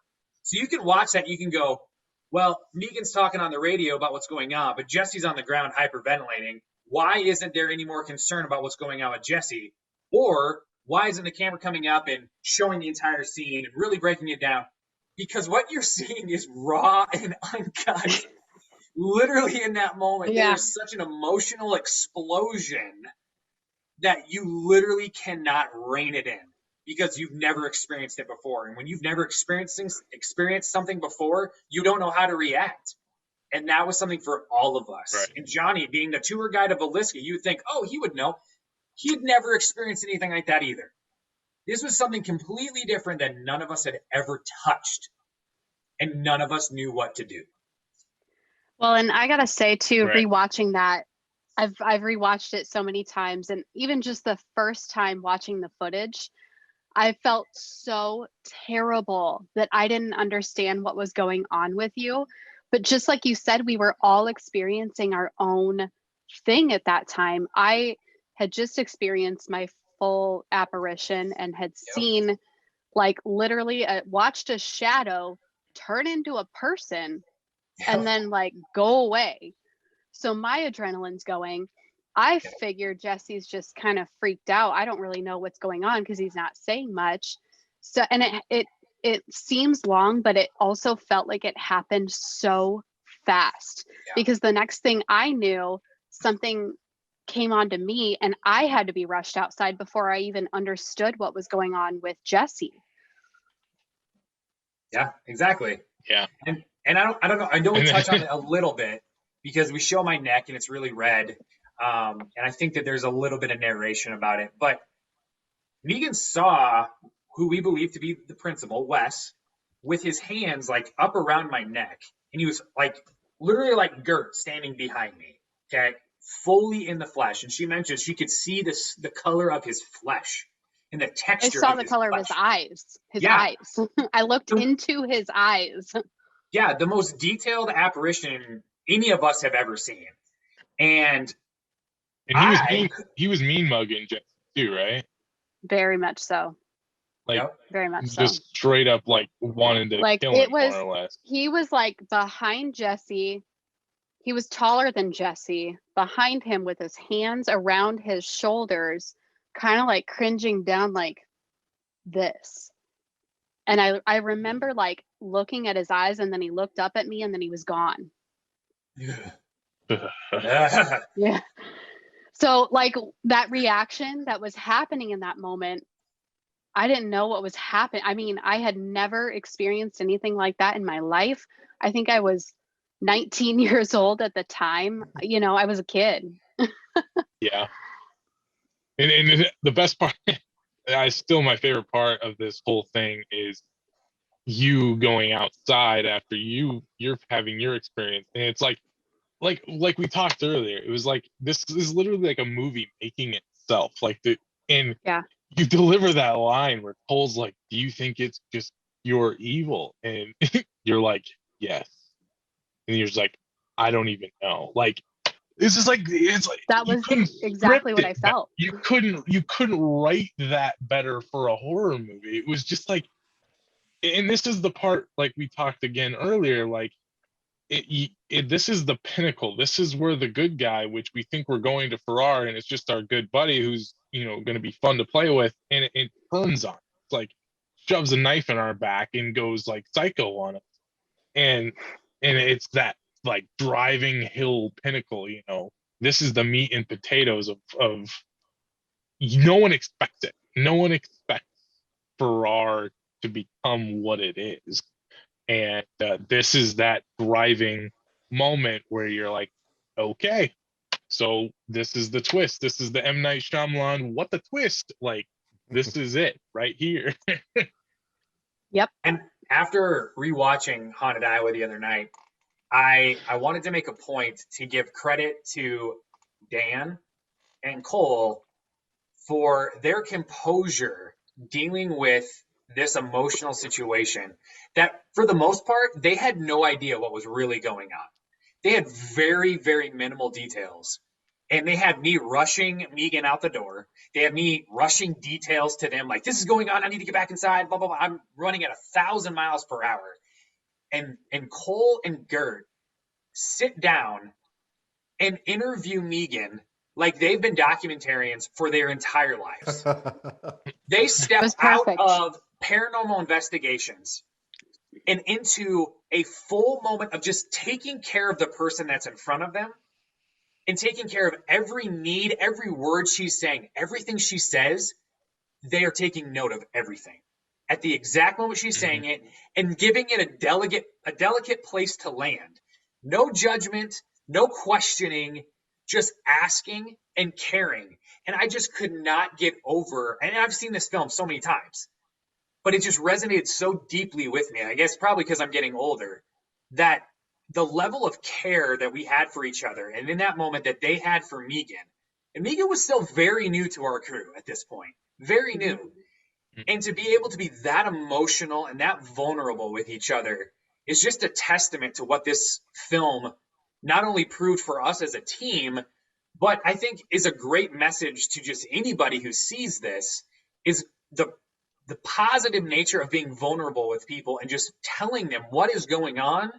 So you can watch that, you can go, well, Megan's talking on the radio about what's going on, but Jesse's on the ground hyperventilating. Why isn't there any more concern about what's going on with Jesse? Or why isn't the camera coming up and showing the entire scene and really breaking it down? Because what you're seeing is raw and uncut. Literally in that moment, there's such an emotional explosion that you literally cannot rein it in, because you've never experienced it before. And when you've never experienced something before, you don't know how to react. And that was something for all of us. Right. And Johnny, being the tour guide of Villisca, you would think, oh, he would know. He'd never experienced anything like that either. This was something completely different that none of us had ever touched. And none of us knew what to do. Well, and I gotta say too, rewatching that, I've rewatched it so many times, and even just the first time watching the footage, I felt so terrible that I didn't understand what was going on with you. But just like you said, we were all experiencing our own thing at that time. I had just experienced my full apparition and had seen, like, literally watched a shadow turn into a person and then like go away. So my adrenaline's going. I figured Jesse's just kind of freaked out. I don't really know what's going on because he's not saying much. So, and it seems long, but it also felt like it happened so fast, because the next thing I knew, something came onto me and I had to be rushed outside before I even understood what was going on with Jesse. Yeah, exactly. Yeah. And I don't know. I know we touch on it a little bit because we show my neck and it's really red. And I think that there's a little bit of narration about it. But Megan saw who we believe to be the principal, Wes, with his hands like up around my neck. And he was like literally like Gert standing behind me. Okay. Fully in the flesh. And she mentioned she could see the color of his flesh and the texture. I saw the color of his eyes. His eyes. I looked into his eyes. Yeah, the most detailed apparition any of us have ever seen. And he was mean mugging Jesse too, right? Very much so. Like very much so. Just straight up like wanted to like kill it him, was more or less. He was like behind Jesse. He was taller than Jesse, behind him with his hands around his shoulders, kind of like cringing down like this. And I remember like looking at his eyes, and then he looked up at me, and then he was gone. Yeah. So like that reaction that was happening in that moment, I didn't know what was happening. I mean, I had never experienced anything like that in my life. I think I was 19 years old at the time. You know, I was a kid. Yeah. And the best part, my favorite part of this whole thing is you going outside after you're having your experience. And it's like we talked earlier, it was like, this is literally like a movie making itself. You deliver that line where Cole's like, do you think it's just you're evil? And you're like, yes. And you're just like, I don't even know. Like, this is like, it's like that was exactly what I felt. You couldn't write that better for a horror movie. It was just like, and this is the part, like we talked again earlier, like this is the pinnacle. This is where the good guy, which we think we're going to Farrar, and it's just our good buddy who's, going to be fun to play with, and it turns on. It's like shoves a knife in our back and goes like psycho on us. And it's that like driving hill pinnacle, this is the meat and potatoes of no one expects it. No one expects Farrar to become what it is. And this is that driving moment where you're like, okay, so this is the twist. This is the M. Night Shyamalan, what the twist? Like, this is it right here. Yep. And after rewatching Haunted Iowa the other night, I wanted to make a point to give credit to Dan and Cole for their composure dealing with this emotional situation that for the most part, they had no idea what was really going on. They had very, very minimal details. And they had me rushing Megan out the door. They had me rushing details to them, like, this is going on. I need to get back inside, blah, blah, blah. I'm running at 1,000 miles per hour. And Cole and Gert sit down and interview Megan like they've been documentarians for their entire lives. They step out of paranormal investigations and into a full moment of just taking care of the person that's in front of them and taking care of every need, every word she's saying, everything she says. They are taking note of everything at the exact moment she's saying it and giving it a delicate place to land. No judgment, no questioning, just asking and caring. And I just could not get over, and I've seen this film so many times, but it just resonated so deeply with me. I guess probably because I'm getting older, that the level of care that we had for each other, and in that moment that they had for Megan, and Megan was still very new to our crew at this point, very new. And to be able to be that emotional and that vulnerable with each other is just a testament to what this film not only proved for us as a team, but I think is a great message to just anybody who sees this, is the positive nature of being vulnerable with people and just telling them what is going on.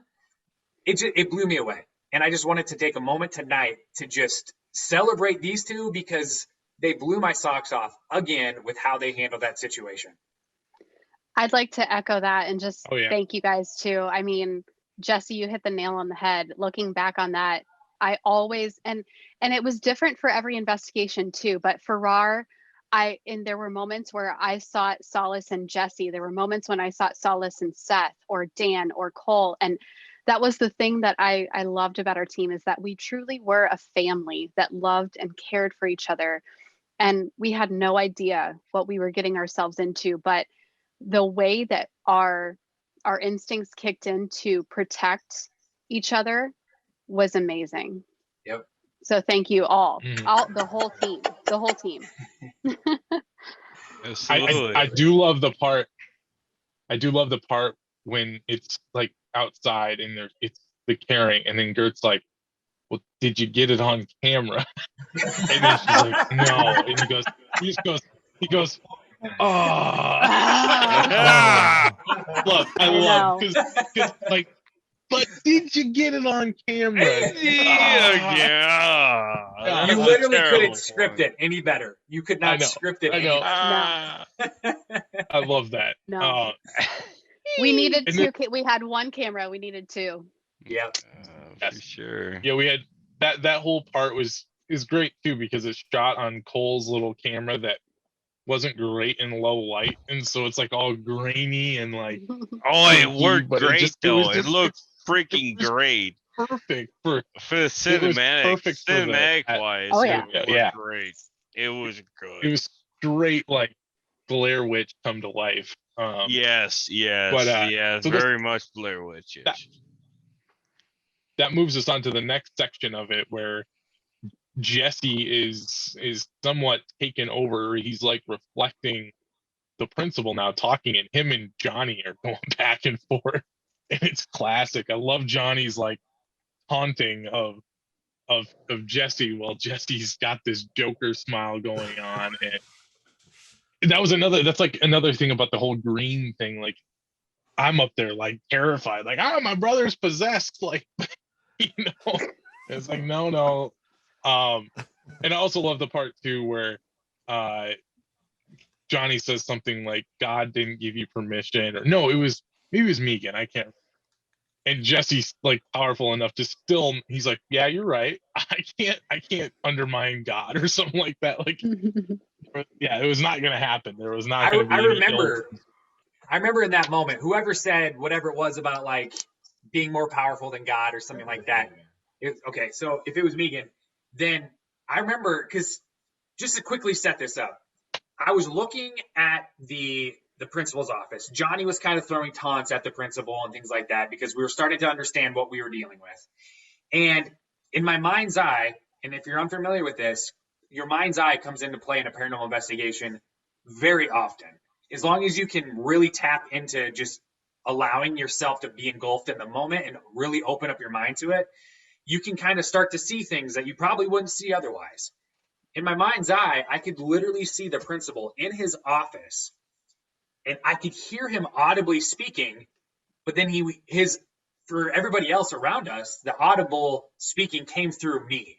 It blew me away. And I just wanted to take a moment tonight to just celebrate these two, because they blew my socks off again with how they handled that situation. I'd like to echo that and just thank you guys too. I mean, Jesse, you hit the nail on the head. Looking back on that, I always, and it was different for every investigation too, but Farrar, and there were moments where I sought solace in Jesse. There were moments when I sought solace in Seth or Dan or Cole. And that was the thing that I loved about our team, is that we truly were a family that loved and cared for each other. And we had no idea what we were getting ourselves into, but the way that our instincts kicked in to protect each other was amazing. Yep. So thank you all, the whole team. I do love the part. I do love the part when it's like outside and it's the caring, and then Gert's like, well, did you get it on camera? And then she's like, no. And he goes, oh. Look, I love, because like, but did you get it on camera? Yeah. You literally couldn't script it any better. You could not script it any better. I love that. No. We needed two. We had one camera. We needed two. Yeah. For sure. Yeah, we had that whole part is great too, because it's shot on Cole's little camera that wasn't great in low light, and so it's like all grainy and like. Oh, it worked great though. It looked freaking great. Perfect for the cinematic wise. Oh yeah, it was great. It was good. It was straight like Blair Witch come to life. Yes, but, so very much Blair Witch. That moves us on to the next section of it, where Jesse is somewhat taken over. He's like reflecting the principal now, talking, and him and Johnny are going back and forth, and it's classic. I love Johnny's like taunting of Jesse while Jesse's got this Joker smile going on, and that's like another thing about the whole green thing. Like, I'm up there like terrified, like, my brother's possessed, like, you know. It's like no. And I also love the part too where Johnny says something like, God didn't give you permission, or no, maybe it was Megan, I can't. And Jesse's like powerful enough to still, he's like, yeah, you're right, I can't undermine God or something like that. Like, yeah, it was not gonna happen. There was not gonna be I remember in that moment, whoever said whatever it was about like being more powerful than God or something like that. Okay, so if it was Megan, then I remember, because just to quickly set this up, I was looking at the principal's office. Johnny was kind of throwing taunts at the principal and things like that, because we were starting to understand what we were dealing with. And in my mind's eye, and if you're unfamiliar with this, your mind's eye comes into play in a paranormal investigation very often. as long as you can really tap into just allowing yourself to be engulfed in the moment and really open up your mind to it, you can kind of start to see things that you probably wouldn't see otherwise. In my mind's eye, I could literally see the principal in his office, and I could hear him audibly speaking, but then for everybody else around us, the audible speaking came through me.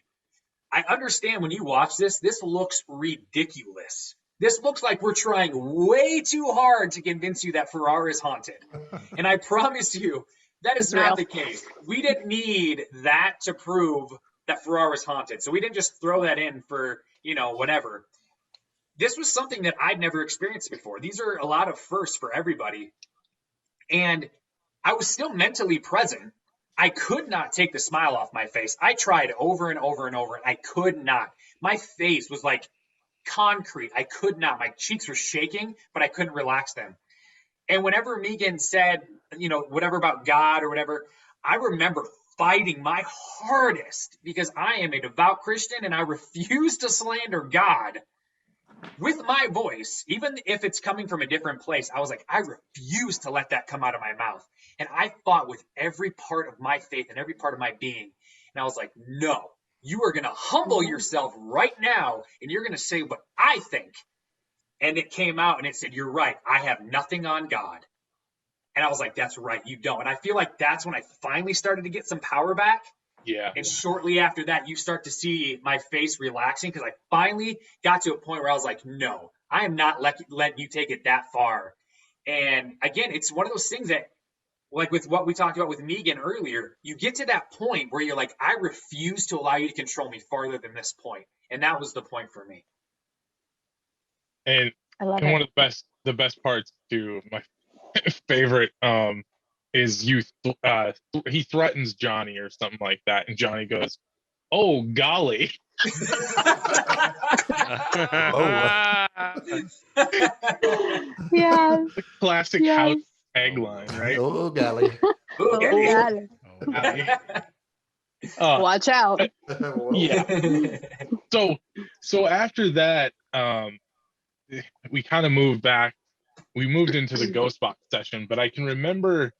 I understand when you watch this looks ridiculous. This looks like we're trying way too hard to convince you that Farrar is haunted. And I promise you, that is not the case. We didn't need that to prove that Farrar was haunted. So we didn't just throw that in for, whatever. This was something that I'd never experienced before. These are a lot of firsts for everybody. And I was still mentally present. I could not take the smile off my face. I tried over and over and over, and I could not. My face was like concrete. I could not. My cheeks were shaking, but I couldn't relax them. And whenever Megan said, whatever about God or whatever, I remember fighting my hardest because I am a devout Christian and I refuse to slander God with my voice, even if it's coming from a different place. I was like, I refuse to let that come out of my mouth. And I fought with every part of my faith and every part of my being. And I was like, no, you are going to humble yourself right now and you're going to say what I think. And it came out and it said, you're right. I have nothing on God. And I was like, that's right. You don't. And I feel like that's when I finally started to get some power back. Yeah. And shortly after that, you start to see my face relaxing because I finally got to a point where I was like, no, I am not letting you take it that far. And again, it's one of those things that, like with what we talked about with Megan earlier, you get to that point where you're like, I refuse to allow you to control me farther than this point. And that was the point for me. And one of the best parts too, my favorite is he threatens Johnny or something like that, and Johnny goes, "Oh golly." Yeah. The classic house tagline, right? Oh golly. Oh, golly. Watch out. Yeah. So after that, we kind of moved back. We moved into the ghost box session, but I can remember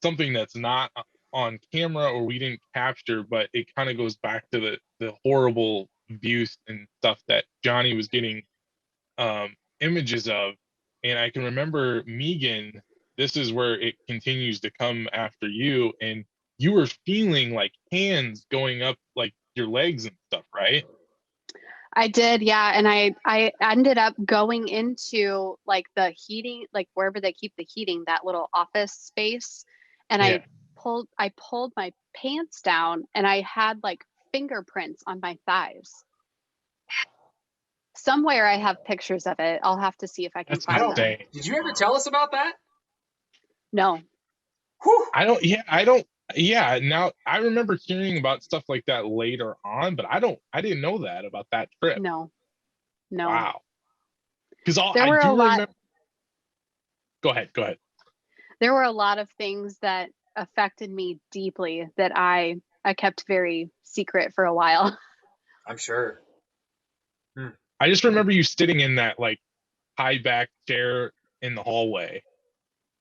something that's not on camera or we didn't capture, but it kind of goes back to the horrible abuse and stuff that Johnny was getting images of. And I can remember Megan, this is where it continues to come after you, and you were feeling like hands going up like your legs and stuff, right? I did, yeah. And I ended up going into like the heating, like wherever they keep the heating, that little office space. And Yeah. I pulled my pants down and I had like fingerprints on my thighs. Somewhere I have pictures of it. I'll have to see if I can find them. Did you ever tell us about that? No. I don't. Yeah, now I remember hearing about stuff like that later on, but I didn't know that about that trip. No. Wow. Because there were a lot. Go ahead. There were a lot of things that affected me deeply that I kept very secret for a while. I'm sure. I just remember you sitting in that like high back chair in the hallway,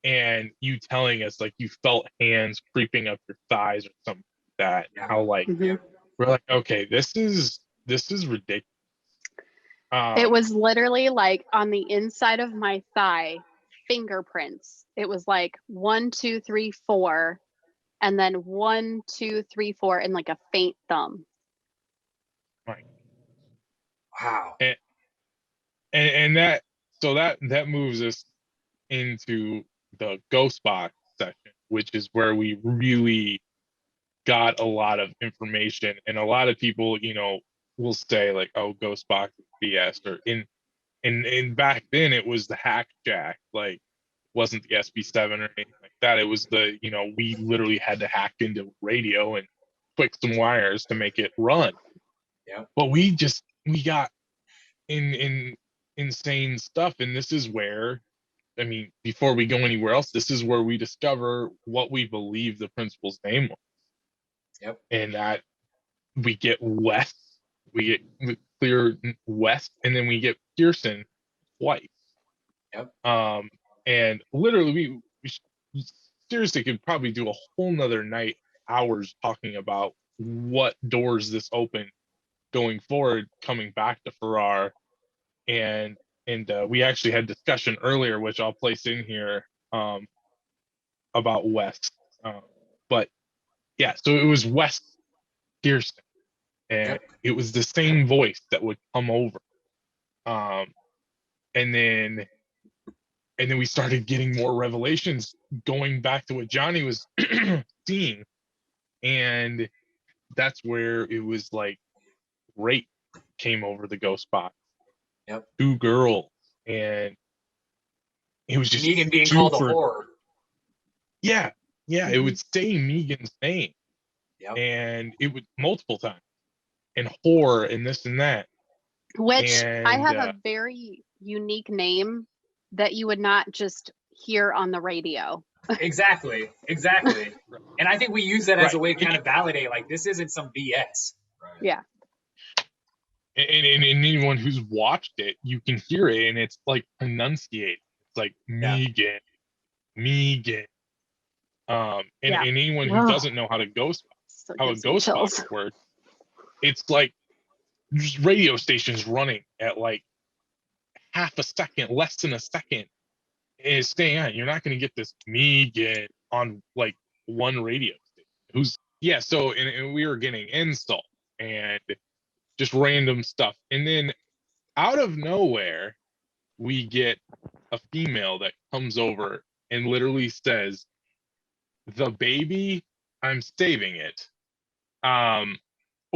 and you telling us like you felt hands creeping up your thighs or something like that. Yeah. How like we're like, okay, this is ridiculous. It was literally like on the inside of my thigh, fingerprints. It was like 1, 2, 3, 4, and then 1, 2, 3, 4, and like a faint thumb. Right. Wow. And that moves us into the ghost box section, which is where we really got a lot of information. And a lot of people, will say like, oh, ghost box is BS, or in back then it was the hack jack, like wasn't the SB7 or anything like that. It was the, we literally had to hack into radio and click some wires to make it run. Yeah. But we got in insane stuff. And this is where, I mean, before we go anywhere else, this is where we discover what we believe the principal's name was. Yep. And that we get West, we get clear West, and then we get Pearson twice. Yep. And literally we seriously could probably do a whole nother night, hours talking about what doors this opened going forward, coming back to Farrar. And we actually had discussion earlier, which I'll place in here, about Wes. But yeah, so it was Wes Pearson, and it was the same voice that would come over. And then we started getting more revelations going back to what Johnny was seeing. And that's where it was like rape came over the ghost box. Yep. 2 girls, and it was just Megan being called a whore. Yeah, it would say Megan's name. Yep. And it would multiple times, and whore and this and that. Which and, I have a very unique name that you would not just hear on the radio. Exactly. And I think we use that as a way to kind of validate, like, this isn't some BS. Yeah. And anyone who's watched it, you can hear it, and it's like enunciated. It's like Megan. And anyone who doesn't know how to ghost box works, it's like just radio stations running at like half a second, less than a second, is staying on. You're not going to get this Megan on like one radio station. So and we were getting insult and just random stuff. And then out of nowhere, we get a female that comes over and literally says, "The baby, I'm saving it."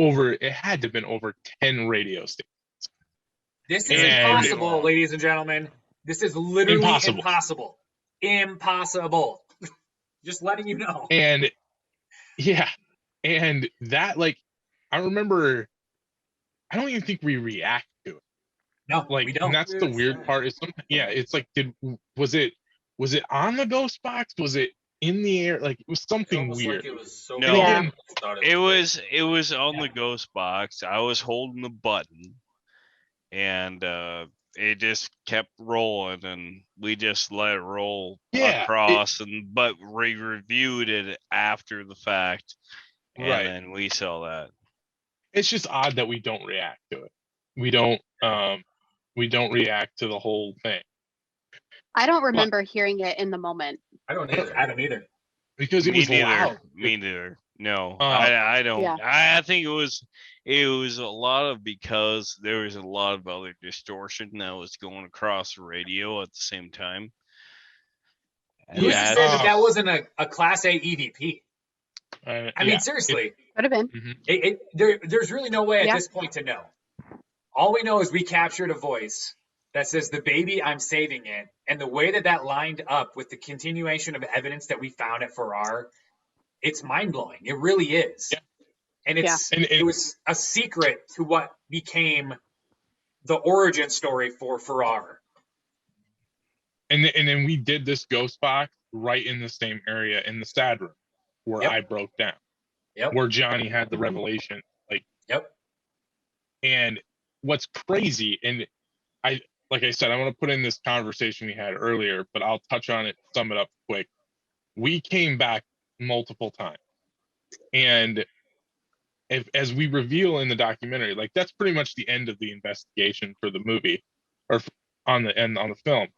It had to have been over 10 radio stations. This is impossible, ladies and gentlemen. This is literally impossible. Just letting you know. And that, like, I remember, I don't even think we react to it. No, like, we don't. And that's the weird part. Is it's like, was it on the ghost box? Was it in the air? Like, it was something weird. Like it was so it was on the ghost box. I was holding the button, and it just kept rolling, and we just let it roll across. But we reviewed it after the fact, and then we saw that. It's just odd that we don't react to it. We don't react to the whole thing. I don't remember hearing it in the moment. I don't either. Because it was loud. Me neither. No, I don't. Yeah. I think it was a lot of, because there was a lot of other distortion that was going across the radio at the same time. Who's to say that wasn't a Class A EVP? I mean, seriously. Could have been. There's really no way at this point to know. All we know is we captured a voice that says, "The baby, I'm saving it." And the way that lined up with the continuation of evidence that we found at Farrar, it's mind-blowing. It really is. Yeah. And it was a secret to what became the origin story for Farrar. And then we did this ghost box right in the same area in the sad room where I broke down. Yep. Where Johnny had the revelation. And what's crazy, and like I said, I want to put in this conversation we had earlier, but I'll touch on it, sum it up quick. We came back multiple times. And as we reveal in the documentary, like, that's pretty much the end of the investigation for the movie, or on the film.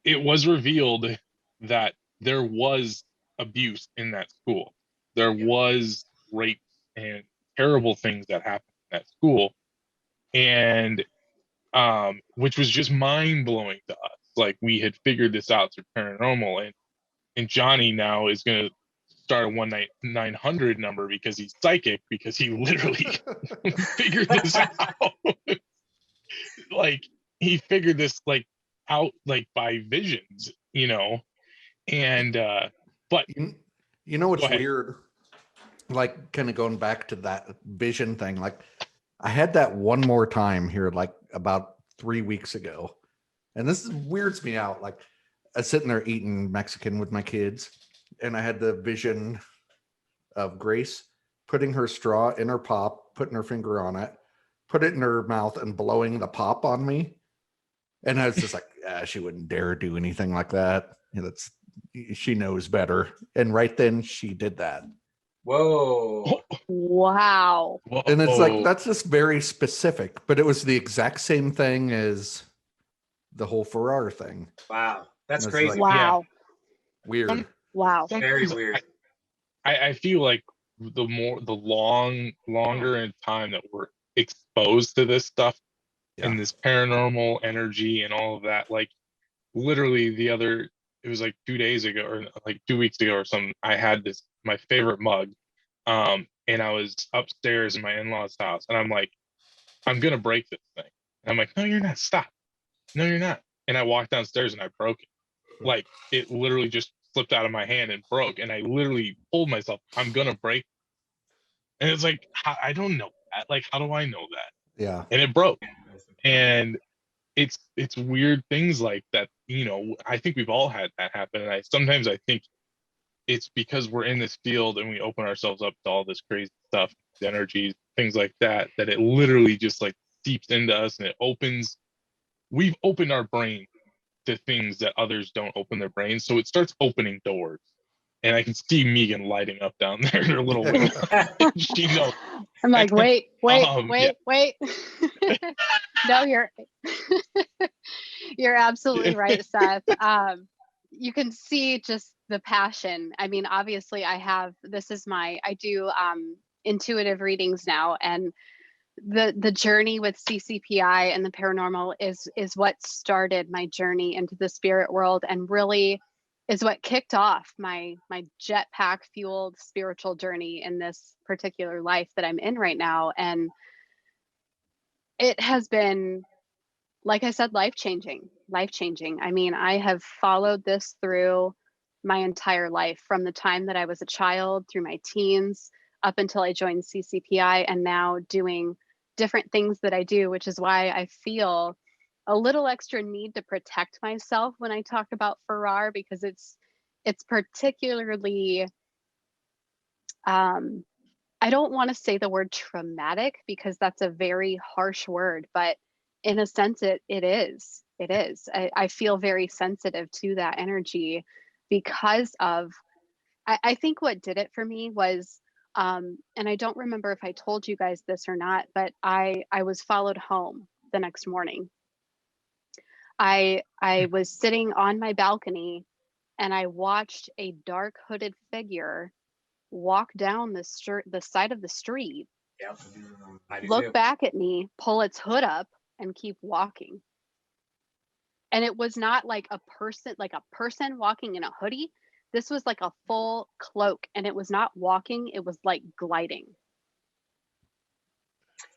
It was revealed that there was abuse in that school. There was rape and terrible things that happened in that school. And which was just mind-blowing to us. Like, we had figured this out through paranormal, and Johnny now is going to start a 1-900 number because he's psychic, because he literally figured this out. Like, he figured this out by visions, and but you know what's weird, like, kind of going back to that vision thing, like, I had that one more time here, like, about 3 weeks ago. And this weirds me out. Like, I was sitting there eating Mexican with my kids, and I had the vision of Grace putting her straw in her pop, putting her finger on it, put it in her mouth, and blowing the pop on me. And I was just like, yeah, she wouldn't dare do anything like that. She knows better. And right then she did that. Whoa. Wow. And it's like, that's just very specific, but it was the exact same thing as the whole Farrar thing. Wow. That's And it's crazy. like, Wow. weird. Wow. Very weird. I feel like the longer in time that we're exposed to this stuff and this paranormal energy and all of that, like literally it was like 2 days ago or like 2 weeks ago or something, I had my favorite mug. And I was upstairs in my in-laws' house and I'm like, I'm gonna break this thing. And I'm like, no, you're not. Stop. No, you're not. And I walked downstairs and I broke it. Like it literally just slipped out of my hand and broke. And I literally told myself, I'm gonna break. And it's like, I don't know that. Like, how do I know that? Yeah. And it broke. And it's weird things like that. I think we've all had that happen. And sometimes I think it's because we're in this field and we open ourselves up to all this crazy stuff, energies, things like that, that it literally just like seeps into us and we've opened our brain to things that others don't open their brains. So it starts opening doors. And I can see Megan lighting up down there in her little window. She knows. I'm like, wait. Yeah. No, you're absolutely right, Seth. You can see just the passion. I mean, obviously I do intuitive readings now, and the journey with CCPI and the paranormal is what started my journey into the spirit world, and really is what kicked off my jetpack fueled spiritual journey in this particular life that I'm in right now. And it has been, like I said, life-changing. I mean, I have followed this through my entire life, from the time that I was a child through my teens up until I joined CCPI, and now doing different things that I do, which is why I feel a little extra need to protect myself when I talk about Farrar, because it's particularly, I don't want to say the word traumatic because that's a very harsh word, but in a sense it is. I feel very sensitive to that energy because of, I think what did it for me was, and I don't remember if I told you guys this or not, but I was followed home the next morning. I was sitting on my balcony and I watched a dark hooded figure walk down the side of the street, look back at me, pull its hood up, and keep walking. And it was not like a person walking in a hoodie. This was like a full cloak, and it was not walking, it was like gliding.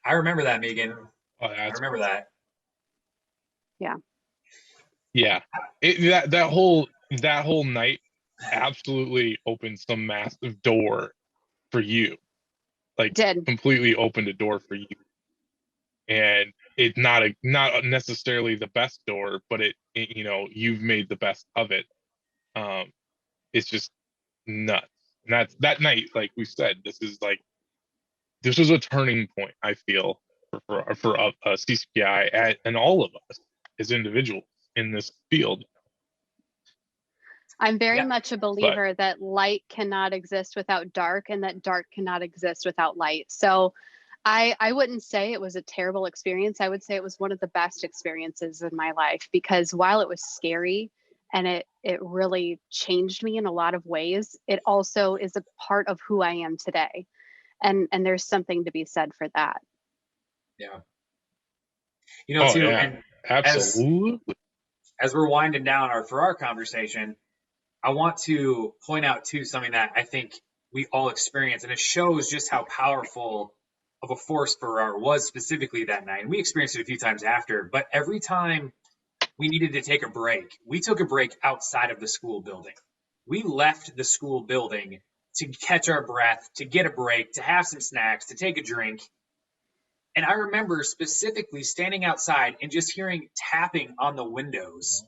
I remember that, Megan. Oh, I remember that. Yeah. Yeah. That whole night absolutely opened some massive door for you. Like, completely opened a door for you. And it's not necessarily the best door, but it you've made the best of it. It's just nuts. And that night, like we said, this was a turning point, I feel, for CCPI and all of us as individuals in this field. I'm very much a believer that light cannot exist without dark, and that dark cannot exist without light. So I wouldn't say it was a terrible experience. I would say it was one of the best experiences in my life, because while it was scary and it really changed me in a lot of ways, it also is a part of who I am today. And there's something to be said for that. Yeah. Too, and absolutely. As we're winding down our Farrar conversation, I want to point out too something that I think we all experience, and it shows just how powerful of a force Farrar was specifically that night. And we experienced it a few times after, but every time we needed to take a break, we took a break outside of the school building. We left the school building to catch our breath, to get a break, to have some snacks, to take a drink. And I remember specifically standing outside and just hearing tapping on the windows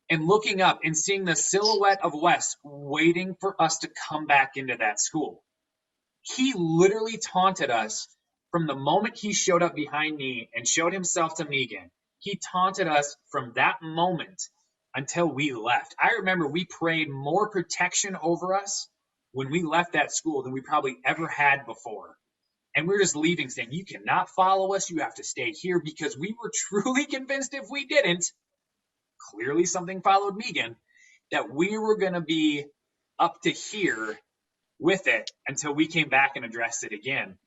and looking up and seeing the silhouette of Wes waiting for us to come back into that school. He literally taunted us from the moment he showed up behind me and showed himself to Megan. He taunted us from that moment until we left. I remember we prayed more protection over us when we left that school than we probably ever had before. And we were just leaving saying, you cannot follow us. You have to stay here, because we were truly convinced if we didn't, clearly something followed Megan, that we were going to be up to here with it until we came back and addressed it again.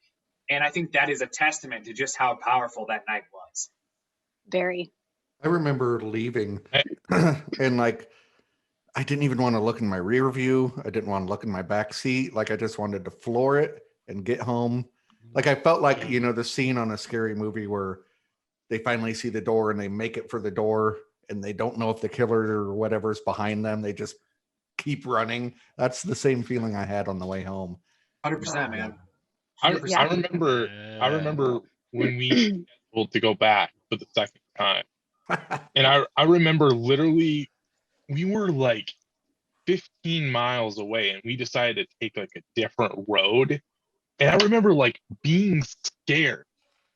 And I think that is a testament to just how powerful that night was. Very. I remember leaving and like, I didn't even want to look in my rear view. I didn't want to look in my back seat. Like, I just wanted to floor it and get home. Like, I felt like, you know, the scene on a scary movie where they finally see the door and they make it for the door and they don't know if the killer or whatever's behind them. They just keep running. That's the same feeling I had on the way home. 100%, man. I remember when we scheduled to go back for the second time. And I remember literally we were like 15 miles away and we decided to take like a different road. And I remember like being scared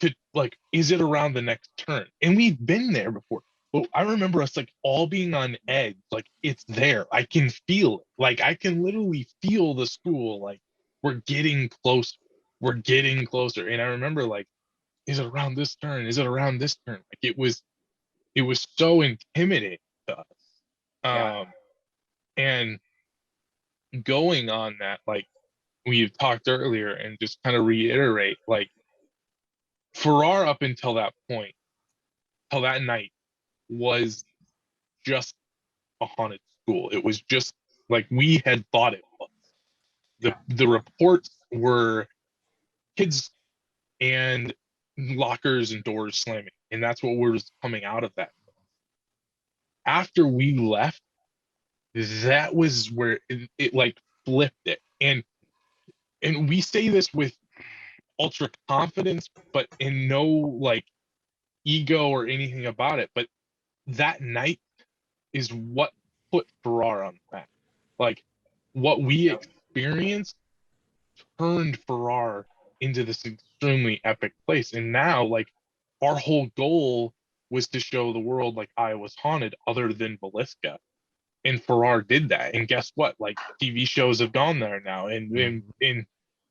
to like, is it around the next turn? And we've been there before. But I remember us like all being on edge, like it's there. I can feel it. Like I can literally feel the school. Like we're getting closer. We're getting closer. And I remember like, is it around this turn? Is it around this turn? Like it was so intimidating to us. And going on that, like we've talked earlier, and just kind of reiterate, like Farrar up until that point, till that night, was just a haunted school. It was just like we had thought it was. The reports were kids and lockers and doors slamming, and that's what was coming out of that. After we left, that was where it like flipped it. And we say this with ultra confidence, but in no like ego or anything about it. But that night is what put Farrar on the map. Like what we experienced turned Farrar into this extremely epic place. And now like our whole goal was to show the world like Iowa's haunted other than Villisca. And Farrar did that. And guess what? Like TV shows have gone there now. And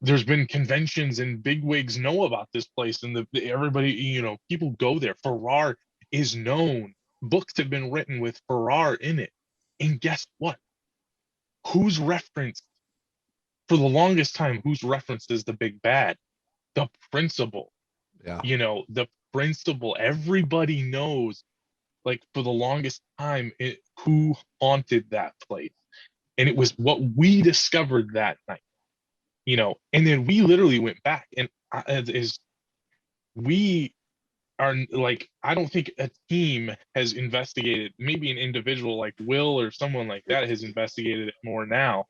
there's been conventions and bigwigs know about this place, and everybody, you know, people go there. Farrar is known. Books have been written with Farrar in it. And guess what? Who's referenced for the longest time? Who's referenced as the big bad? The principal. Yeah. You know, the principal. Everybody knows, like for the longest time, who haunted that place. And it was what we discovered that night. You know, and then we literally went back, and we are like, I don't think a team has investigated, maybe an individual like Will or someone like that has investigated it more now,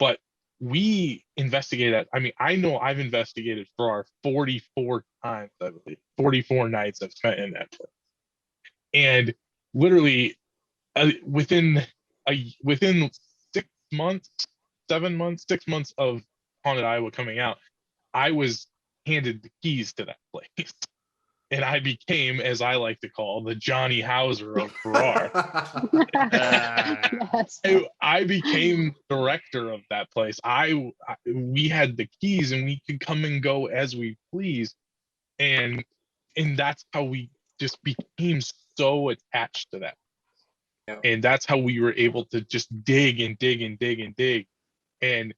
but we investigated that. I mean, I know I've investigated for our 44 times, I believe, 44 nights I've spent in that place. And literally within 6 months, 7 months, 6 months of Haunted Iowa coming out, I was handed the keys to that place. And I became, as I like to call, the Johnny Hauser of Farrar. I became director of that place. We had the keys and we could come and go as we please. And that's how we just became so attached to that. And that's how we were able to just dig and dig and dig and dig. And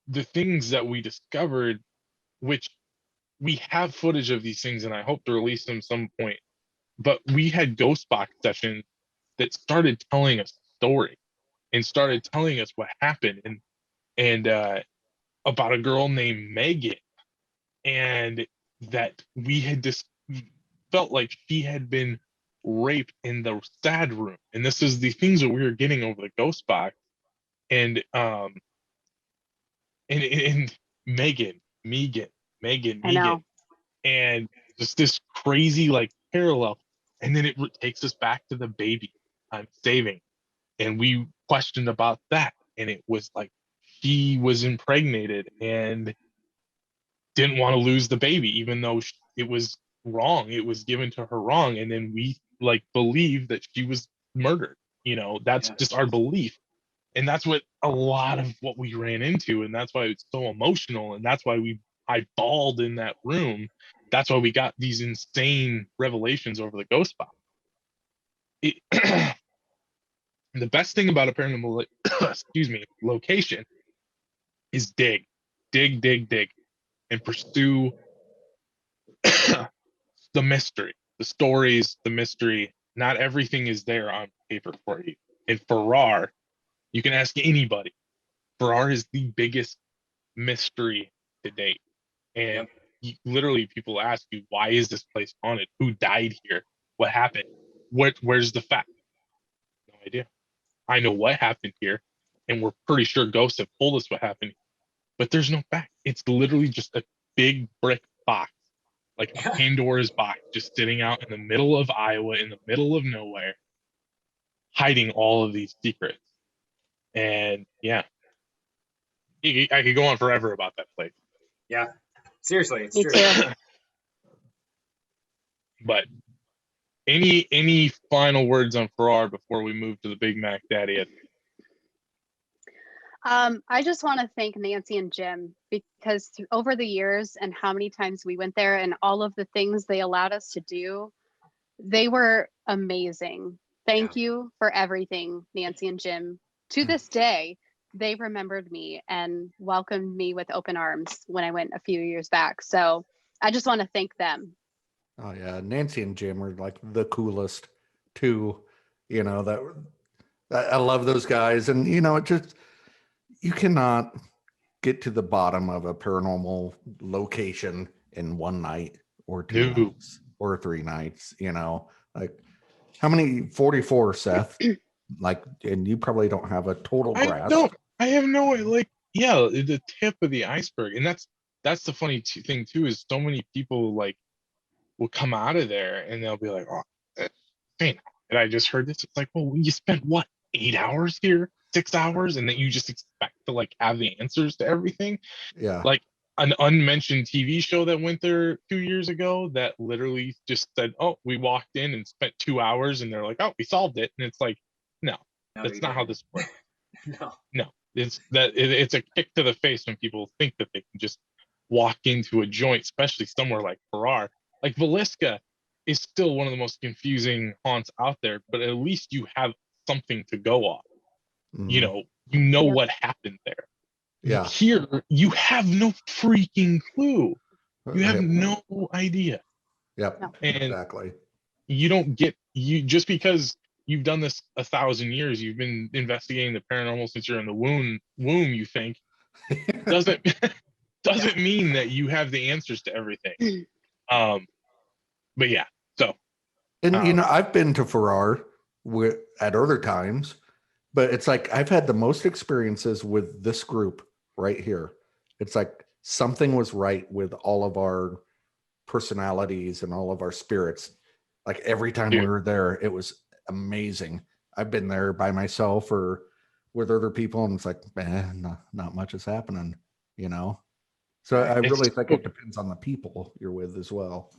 the things that we discovered, which we have footage of these things and I hope to release them some point, but we had ghost box sessions that started telling us a story and started telling us what happened, and about a girl named Megan, and that we had just felt like she had been raped in the sad room. And this is the things that we were getting over the ghost box. And Megan, and just this crazy like parallel. And then it takes us back to the baby I'm saving, and we questioned about that, and it was like she was impregnated and didn't want to lose the baby, even though it was wrong. It was given to her wrong. And then we like believe that she was murdered. That's just our belief. And that's what a lot of what we ran into. And that's why it's so emotional. And that's why I bawled in that room. That's why we got these insane revelations over the ghost box. The best thing about a paranormal, location is dig, and pursue the mystery, the stories, the mystery. Not everything is there on paper for you. And Farrar, you can ask anybody. Farrar is the biggest mystery to date. And literally people ask you, why is this place haunted? Who died here? What happened? Where's the fact? No idea. I know what happened here, and we're pretty sure ghosts have told us what happened, but there's no fact. It's literally just a big brick box, like a Pandora's box, just sitting out in the middle of Iowa, in the middle of nowhere, hiding all of these secrets. And yeah, I could go on forever about that place. Yeah, seriously, it's Me true. too. But any final words on Farrar before we move to the Big Mac Daddy? I just want to thank Nancy and Jim, because over the years and how many times we went there and all of the things they allowed us to do, they were amazing. Thank you for everything, Nancy and Jim. To this day, they remembered me and welcomed me with open arms when I went a few years back. So I just want to thank them. Oh yeah, Nancy and Jim are like the coolest too. That I love those guys, and it just, you cannot get to the bottom of a paranormal location in one night or two nights or 3 nights. Like how many? 44, Seth. Like, and you probably don't have a total grasp. I have no, the tip of the iceberg, and that's the funny thing too, is so many people like will come out of there and they'll be like, oh, man, and I just heard this. It's like, well, you spent what, 8 hours here, 6 hours, and then you just expect to like have the answers to everything. Yeah. Like an unmentioned TV show that went there 2 years ago that literally just said, oh, we walked in and spent 2 hours, and they're like, oh, we solved it. And it's like, no, that's not how this works. No, it's a kick to the face when people think that they can just walk into a joint, especially somewhere like Farrar. Like Villisca is still one of the most confusing haunts out there, but at least you have something to go off. Mm-hmm. What happened there. Yeah. Here, you have no freaking clue. You have no idea. Yep. And exactly. You don't get, just because you've done this 1,000 years, you've been investigating the paranormal since you're in the womb, you think, doesn't mean that you have the answers to everything. But yeah, so. And I've been to Farrar at other times, but it's like I've had the most experiences with this group right here. It's like something was right with all of our personalities and all of our spirits. Like every time we were there, it was amazing. I've been there by myself or with other people, and it's like, man, not much is happening, So I really think it depends on the people you're with as well.